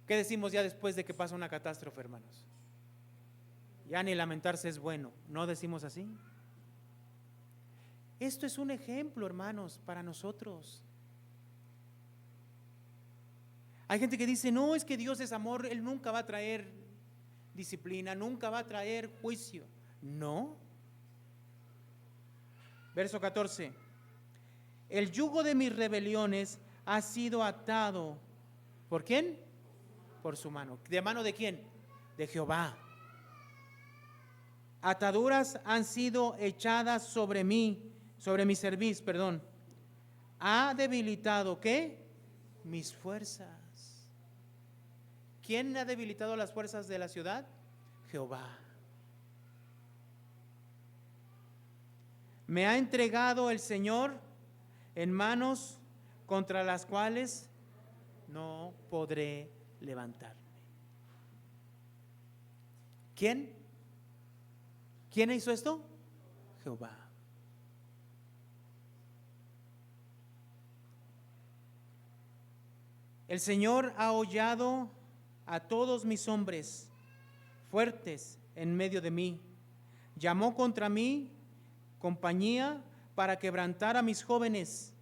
¿Qué decimos ya después de que pasa una catástrofe, hermanos? Ya ni lamentarse es bueno, ¿no decimos así? Esto es un ejemplo, hermanos, para nosotros. Hay gente que dice, no, es que Dios es amor, Él nunca va a traer disciplina, nunca va a traer juicio. No. Verso 14. El yugo de mis rebeliones ha sido atado. ¿Por quién? Por su mano. ¿De mano de quién? De Jehová. Ataduras han sido echadas sobre mí, sobre mi cerviz, perdón. Ha debilitado, ¿qué? Mis fuerzas. ¿Quién ha debilitado las fuerzas de la ciudad? Jehová. Me ha entregado el Señor en manos contra las cuales no podré levantarme. ¿Quién? ¿Quién hizo esto? Jehová. El Señor ha hollado a todos mis hombres fuertes en medio de mí. Llamó contra mí compañía para quebrantar a mis jóvenes.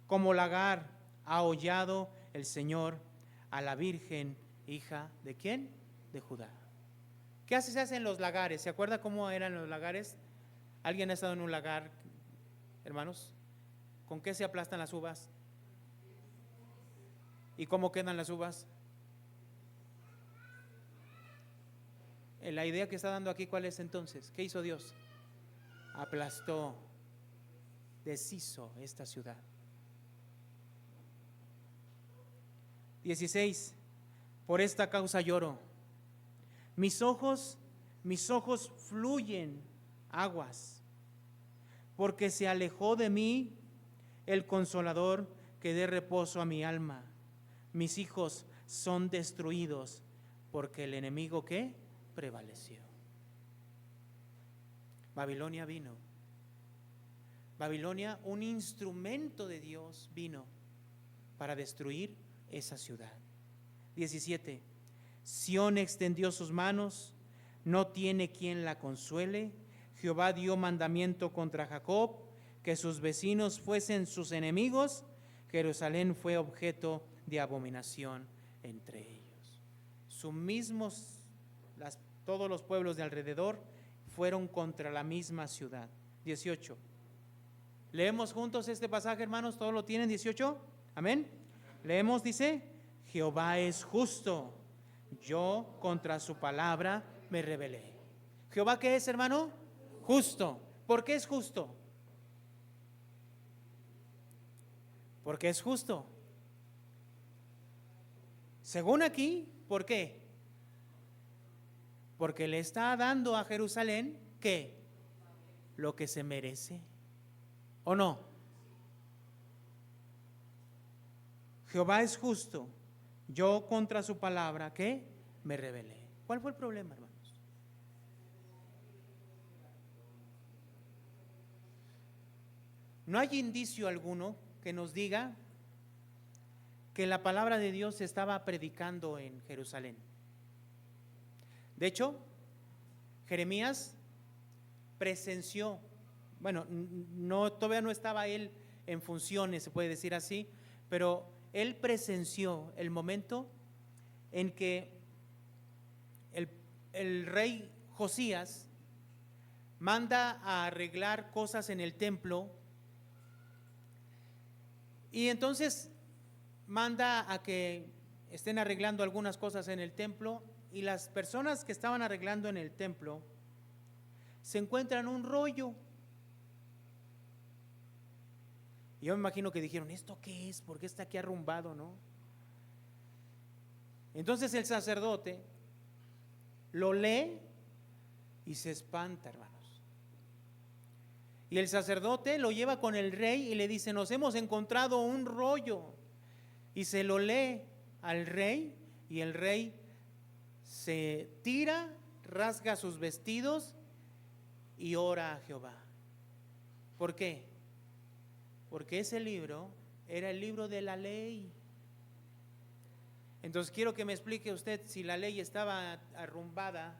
Como lagar ha hollado el Señor a la Virgen, hija ¿de quién? De Judá. ¿Qué se hace en los lagares? ¿Se acuerda cómo eran los lagares? ¿Alguien ha estado en un lagar, hermanos? ¿Con qué se aplastan las uvas? ¿Y cómo quedan las uvas? La idea que está dando aquí, ¿cuál es entonces? ¿Qué hizo Dios? Aplastó, deshizo esta ciudad. 16. Por esta causa lloro. Mis ojos fluyen aguas, porque se alejó de mí el consolador que dé reposo a mi alma. Mis hijos son destruidos, porque el enemigo ¿qué? Prevaleció. Babilonia vino. Babilonia, un instrumento de Dios, vino para destruir esa ciudad. 17. Sión extendió sus manos, no tiene quien la consuele. Jehová dio mandamiento contra Jacob, que sus vecinos fuesen sus enemigos. Jerusalén fue objeto de abominación entre ellos. Todos los pueblos de alrededor fueron contra la misma ciudad. 18. Leemos juntos este pasaje, hermanos. ¿Todos lo tienen? 18. Amén. Leemos, dice: Jehová es justo, yo contra su palabra me rebelé. ¿Jehová qué es, hermano? Justo. ¿Por qué es justo? Porque es justo. Según aquí, ¿por qué? Porque le está dando a Jerusalén, ¿qué? Lo que se merece. ¿O no? Jehová es justo, yo contra su palabra, ¿qué? Me rebelé. ¿Cuál fue el problema, hermanos? No hay indicio alguno que nos diga que la palabra de Dios se estaba predicando en Jerusalén. De hecho, Jeremías presenció, todavía no estaba él en funciones, se puede decir así, pero él presenció el momento en que el rey Josías manda a arreglar cosas en el templo, y entonces manda a que estén arreglando algunas cosas en el templo, y las personas que estaban arreglando en el templo se encuentran un rollo. Yo me imagino que dijeron: ¿esto qué es? ¿Por qué está aquí arrumbado, no? Entonces el sacerdote lo lee y se espanta, hermanos. Y el sacerdote lo lleva con el rey y le dice: nos hemos encontrado un rollo. Y se lo lee al rey, y el rey se tira, rasga sus vestidos y ora a Jehová. ¿Por qué? Porque ese libro era el libro de la ley. Entonces quiero que me explique usted, si la ley estaba arrumbada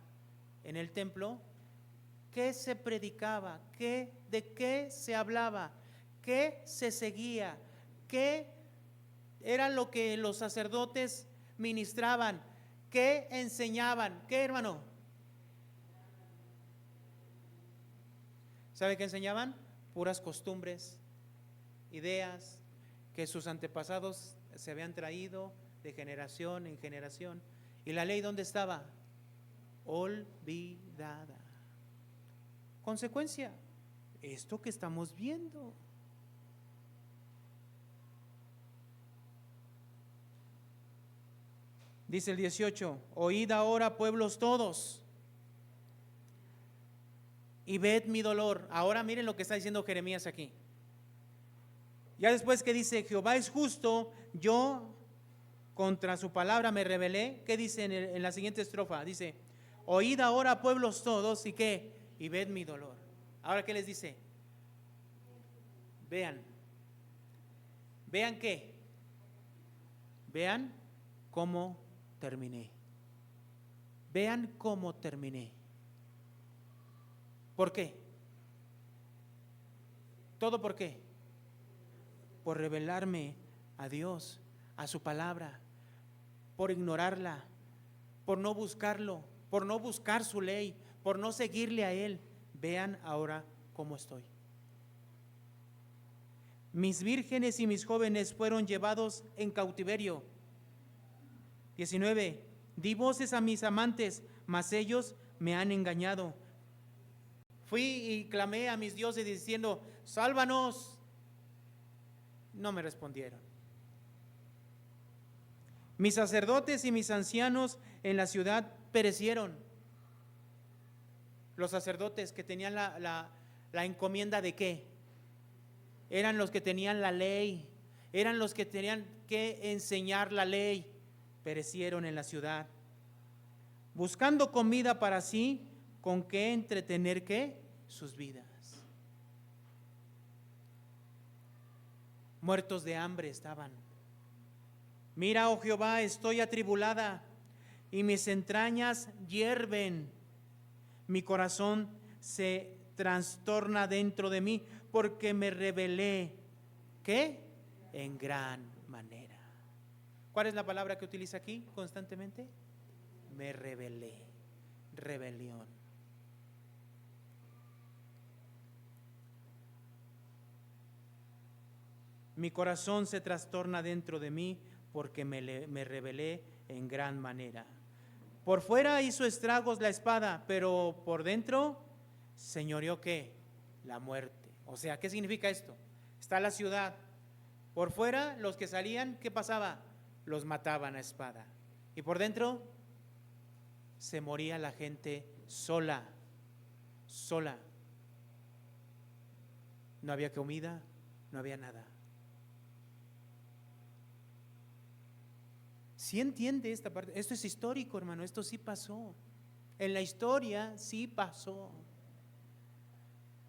en el templo, ¿qué se predicaba? ¿De qué se hablaba? ¿Qué se seguía? ¿Qué era lo que los sacerdotes ministraban? ¿Qué enseñaban? ¿Qué, hermano? ¿Sabe qué enseñaban? Puras costumbres, ideas que sus antepasados se habían traído de generación en generación. ¿Y la ley dónde estaba? Olvidada. Consecuencia, esto que estamos viendo. Dice el 18: oíd ahora, pueblos todos, y ved mi dolor. Ahora miren lo que está diciendo Jeremías aquí. Ya después que dice: Jehová es justo, yo contra su palabra me rebelé. ¿Qué dice en la siguiente estrofa? Dice: oíd ahora, pueblos todos, ¿y qué? Y ved mi dolor. Ahora, ¿qué les dice? Vean. ¿Vean qué? Vean cómo terminé. Vean cómo terminé. ¿Por qué? ¿Todo por qué? Por revelarme a Dios, a su palabra, por ignorarla, por no buscarlo, por no buscar su ley, por no seguirle a Él. Vean ahora cómo estoy. Mis vírgenes y mis jóvenes fueron llevados en cautiverio. 19. Di voces a mis amantes, mas ellos me han engañado. Fui y clamé a mis dioses diciendo: sálvanos. No me respondieron. Mis sacerdotes y mis ancianos en la ciudad perecieron. Los sacerdotes que tenían la encomienda ¿de qué? Eran los que tenían la ley, eran los que tenían que enseñar la ley. Perecieron en la ciudad, buscando comida para sí, con qué entretener ¿qué? Sus vidas. Muertos de hambre estaban. Mira, oh Jehová, estoy atribulada y mis entrañas hierven. Mi corazón se trastorna dentro de mí porque me rebelé. ¿Qué? En gran manera. ¿Cuál es la palabra que utiliza aquí constantemente? Me rebelé. Rebelión. Mi corazón se trastorna dentro de mí porque me rebelé en gran manera. Por fuera hizo estragos la espada, pero por dentro señoreó ¿qué? La muerte. O sea, ¿qué significa esto? Está la ciudad. Por fuera los que salían, ¿qué pasaba? Los mataban a espada. Y por dentro se moría la gente sola. Sola. No había comida, no había nada. ¿Sí entiende esta parte? Esto es histórico, hermano, esto sí pasó. En la historia sí pasó.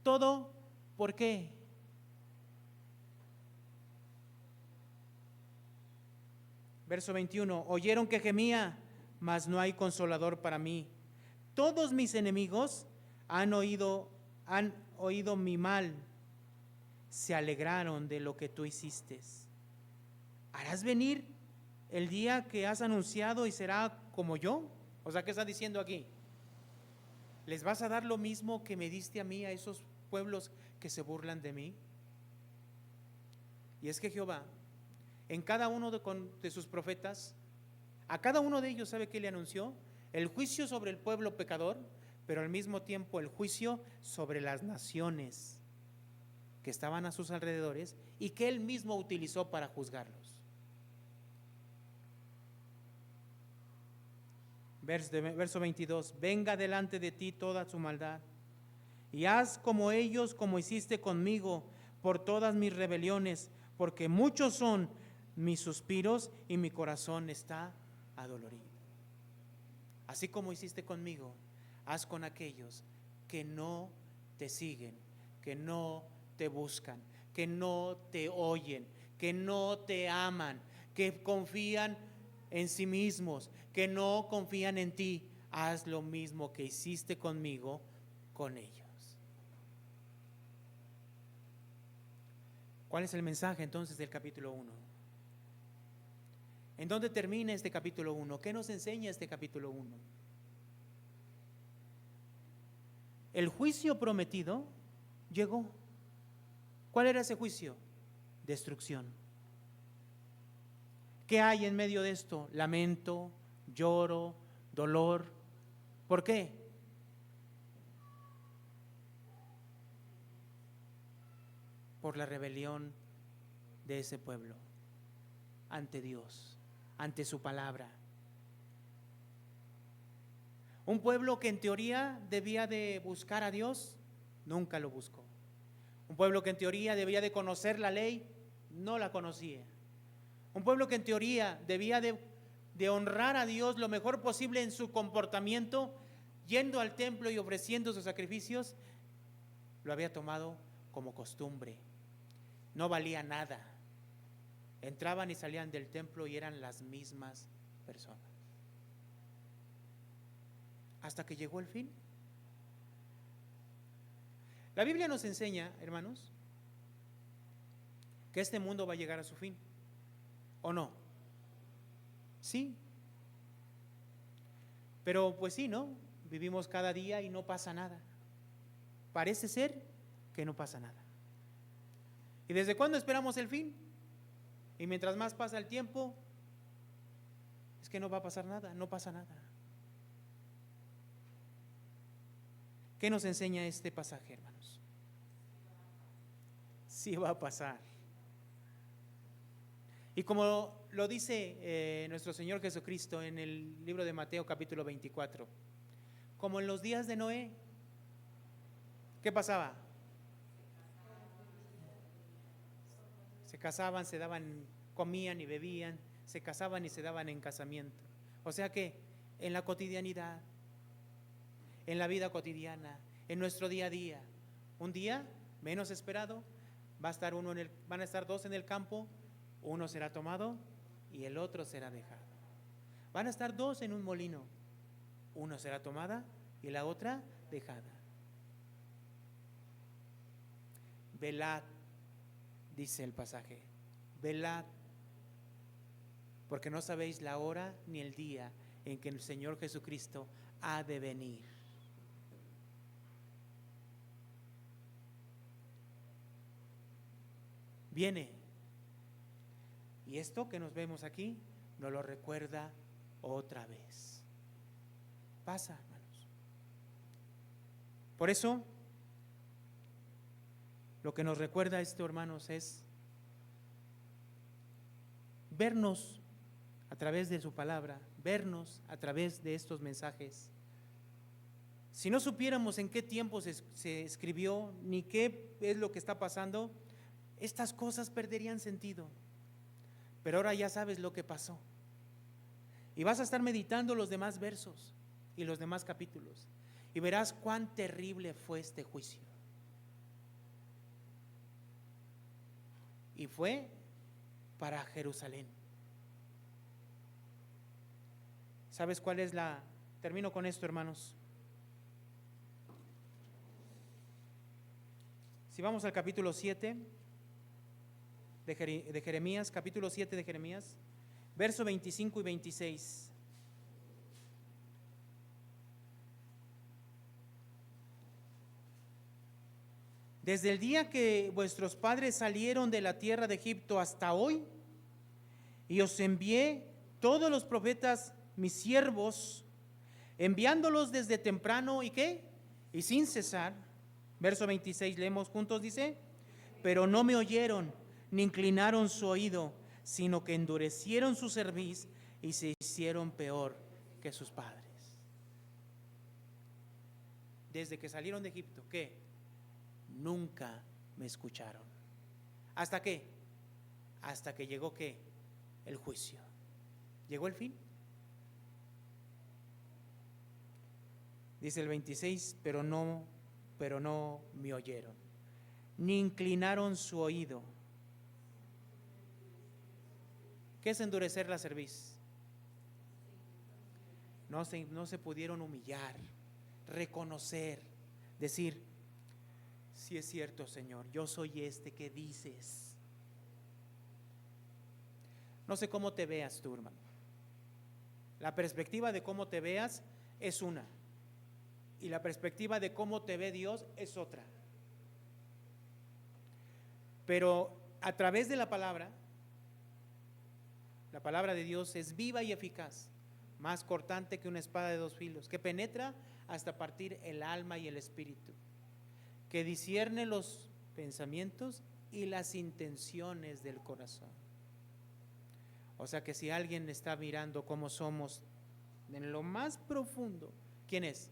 ¿Todo por qué? Verso 21, oyeron que gemía, mas no hay consolador para mí. Todos mis enemigos han oído mi mal, se alegraron de lo que tú hiciste. ¿Harás venir el día que has anunciado y será como yo? O sea, ¿qué está diciendo aquí? ¿Les vas a dar lo mismo que me diste a mí, a esos pueblos que se burlan de mí? Y es que Jehová, en cada uno de sus profetas, a cada uno de ellos, ¿sabe qué le anunció? El juicio sobre el pueblo pecador, pero al mismo tiempo el juicio sobre las naciones que estaban a sus alrededores y que él mismo utilizó para juzgarlos. Verso 22, venga delante de ti toda su maldad y haz como ellos, como hiciste conmigo por todas mis rebeliones, porque muchos son mis suspiros y mi corazón está adolorido. Así como hiciste conmigo, haz con aquellos que no te siguen, que no te buscan, que no te oyen, que no te aman, que confían en sí mismos, que no confían en ti. Haz lo mismo que hiciste conmigo con ellos. ¿Cuál es el mensaje entonces del capítulo 1? ¿En dónde termina este capítulo 1? ¿Qué nos enseña este capítulo 1? El juicio prometido llegó. ¿Cuál era ese juicio? Destrucción. ¿Qué hay en medio de esto? Lamento, lloro, dolor. ¿Por qué? Por la rebelión de ese pueblo ante Dios, ante su palabra. Un pueblo que en teoría debía de buscar a Dios, nunca lo buscó. Un pueblo que en teoría debía de conocer la ley, no la conocía. Un pueblo que en teoría debía de honrar a Dios lo mejor posible en su comportamiento, yendo al templo y ofreciendo sus sacrificios, lo había tomado como costumbre. No valía nada. entraban y salían del templo y eran las mismas personas. Hasta que llegó el fin. La Biblia nos enseña, hermanos, que este mundo va a llegar a su fin, ¿o no? Sí. Pero pues sí, ¿no? Vivimos cada día y no pasa nada. Parece ser que no pasa nada. ¿Y desde cuándo esperamos el fin? Y mientras más pasa el tiempo, es que no va a pasar nada, no pasa nada. ¿Qué nos enseña este pasaje, hermanos? Sí va a pasar. Y como lo dice nuestro Señor Jesucristo en el libro de Mateo capítulo 24, como en los días de Noé, ¿qué pasaba? Se casaban, se daban, comían y bebían, se casaban y se daban en casamiento. O sea que en la cotidianidad, en la vida cotidiana, en nuestro día a día, un día menos esperado, van a estar dos en el campo, uno será tomado y el otro será dejado. Van a estar dos en un molino, uno será tomada y la otra dejada. Velad, dice el pasaje, velad, porque no sabéis la hora ni el día en que el Señor Jesucristo ha de venir. Viene. Y esto que nos vemos aquí nos lo recuerda otra vez. Pasa, hermanos. Por eso, lo que nos recuerda esto, hermanos, es vernos a través de su palabra, vernos a través de estos mensajes. Si no supiéramos en qué tiempo se escribió, ni qué es lo que está pasando, estas cosas perderían sentido. Pero ahora ya sabes lo que pasó. Y vas a estar meditando los demás versos y los demás capítulos. Y verás cuán terrible fue este juicio. Y fue para Jerusalén. ¿Sabes cuál es la? Termino con esto, hermanos. Si vamos al capítulo 7 de Jeremías, capítulo 7 de Jeremías, verso 25 y 26. Desde el día que vuestros padres salieron de la tierra de Egipto hasta hoy, y os envié todos los profetas, mis siervos, enviándolos desde temprano, ¿y qué? Y sin cesar. Verso 26, leemos juntos, dice: pero no me oyeron, ni inclinaron su oído, sino que endurecieron su cerviz y se hicieron peor que sus padres. Desde que salieron de Egipto, ¿qué? Nunca me escucharon. ¿Hasta qué? Hasta que llegó, ¿qué? El juicio. ¿Llegó el fin? Dice el 26, pero no me oyeron, ni inclinaron su oído. ¿Qué es endurecer la cerviz? No se pudieron humillar, reconocer, decir: sí es cierto, Señor, yo soy este que dices. No sé cómo te veas tú, hermano. La perspectiva de cómo te veas es una, y la perspectiva de cómo te ve Dios es otra. Pero a través de la palabra de Dios es viva y eficaz, más cortante que una espada de dos filos, que penetra hasta partir el alma y el espíritu, que discierne los pensamientos y las intenciones del corazón. O sea que si alguien está mirando cómo somos en lo más profundo, ¿quién es?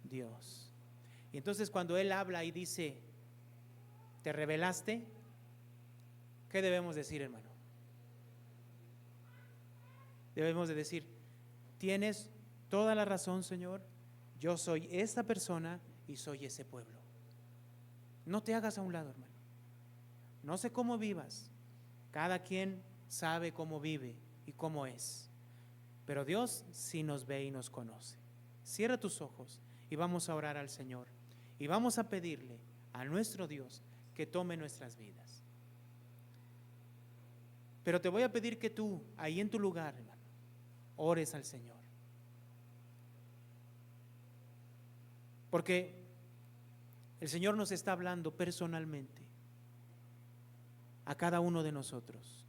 Dios. Y entonces cuando Él habla y dice: ¿te rebelaste? ¿Qué debemos decir, hermano? Debemos de decir: tienes toda la razón, Señor, yo soy esa persona y soy ese pueblo. No te hagas a un lado, hermano. No sé cómo vivas, cada quien sabe cómo vive y cómo es. Pero Dios sí nos ve y nos conoce. Cierra tus ojos y vamos a orar al Señor. Y vamos a pedirle a nuestro Dios que tome nuestras vidas. Pero te voy a pedir que tú, ahí en tu lugar, hermano, ores al Señor. Porque el Señor nos está hablando personalmente a cada uno de nosotros.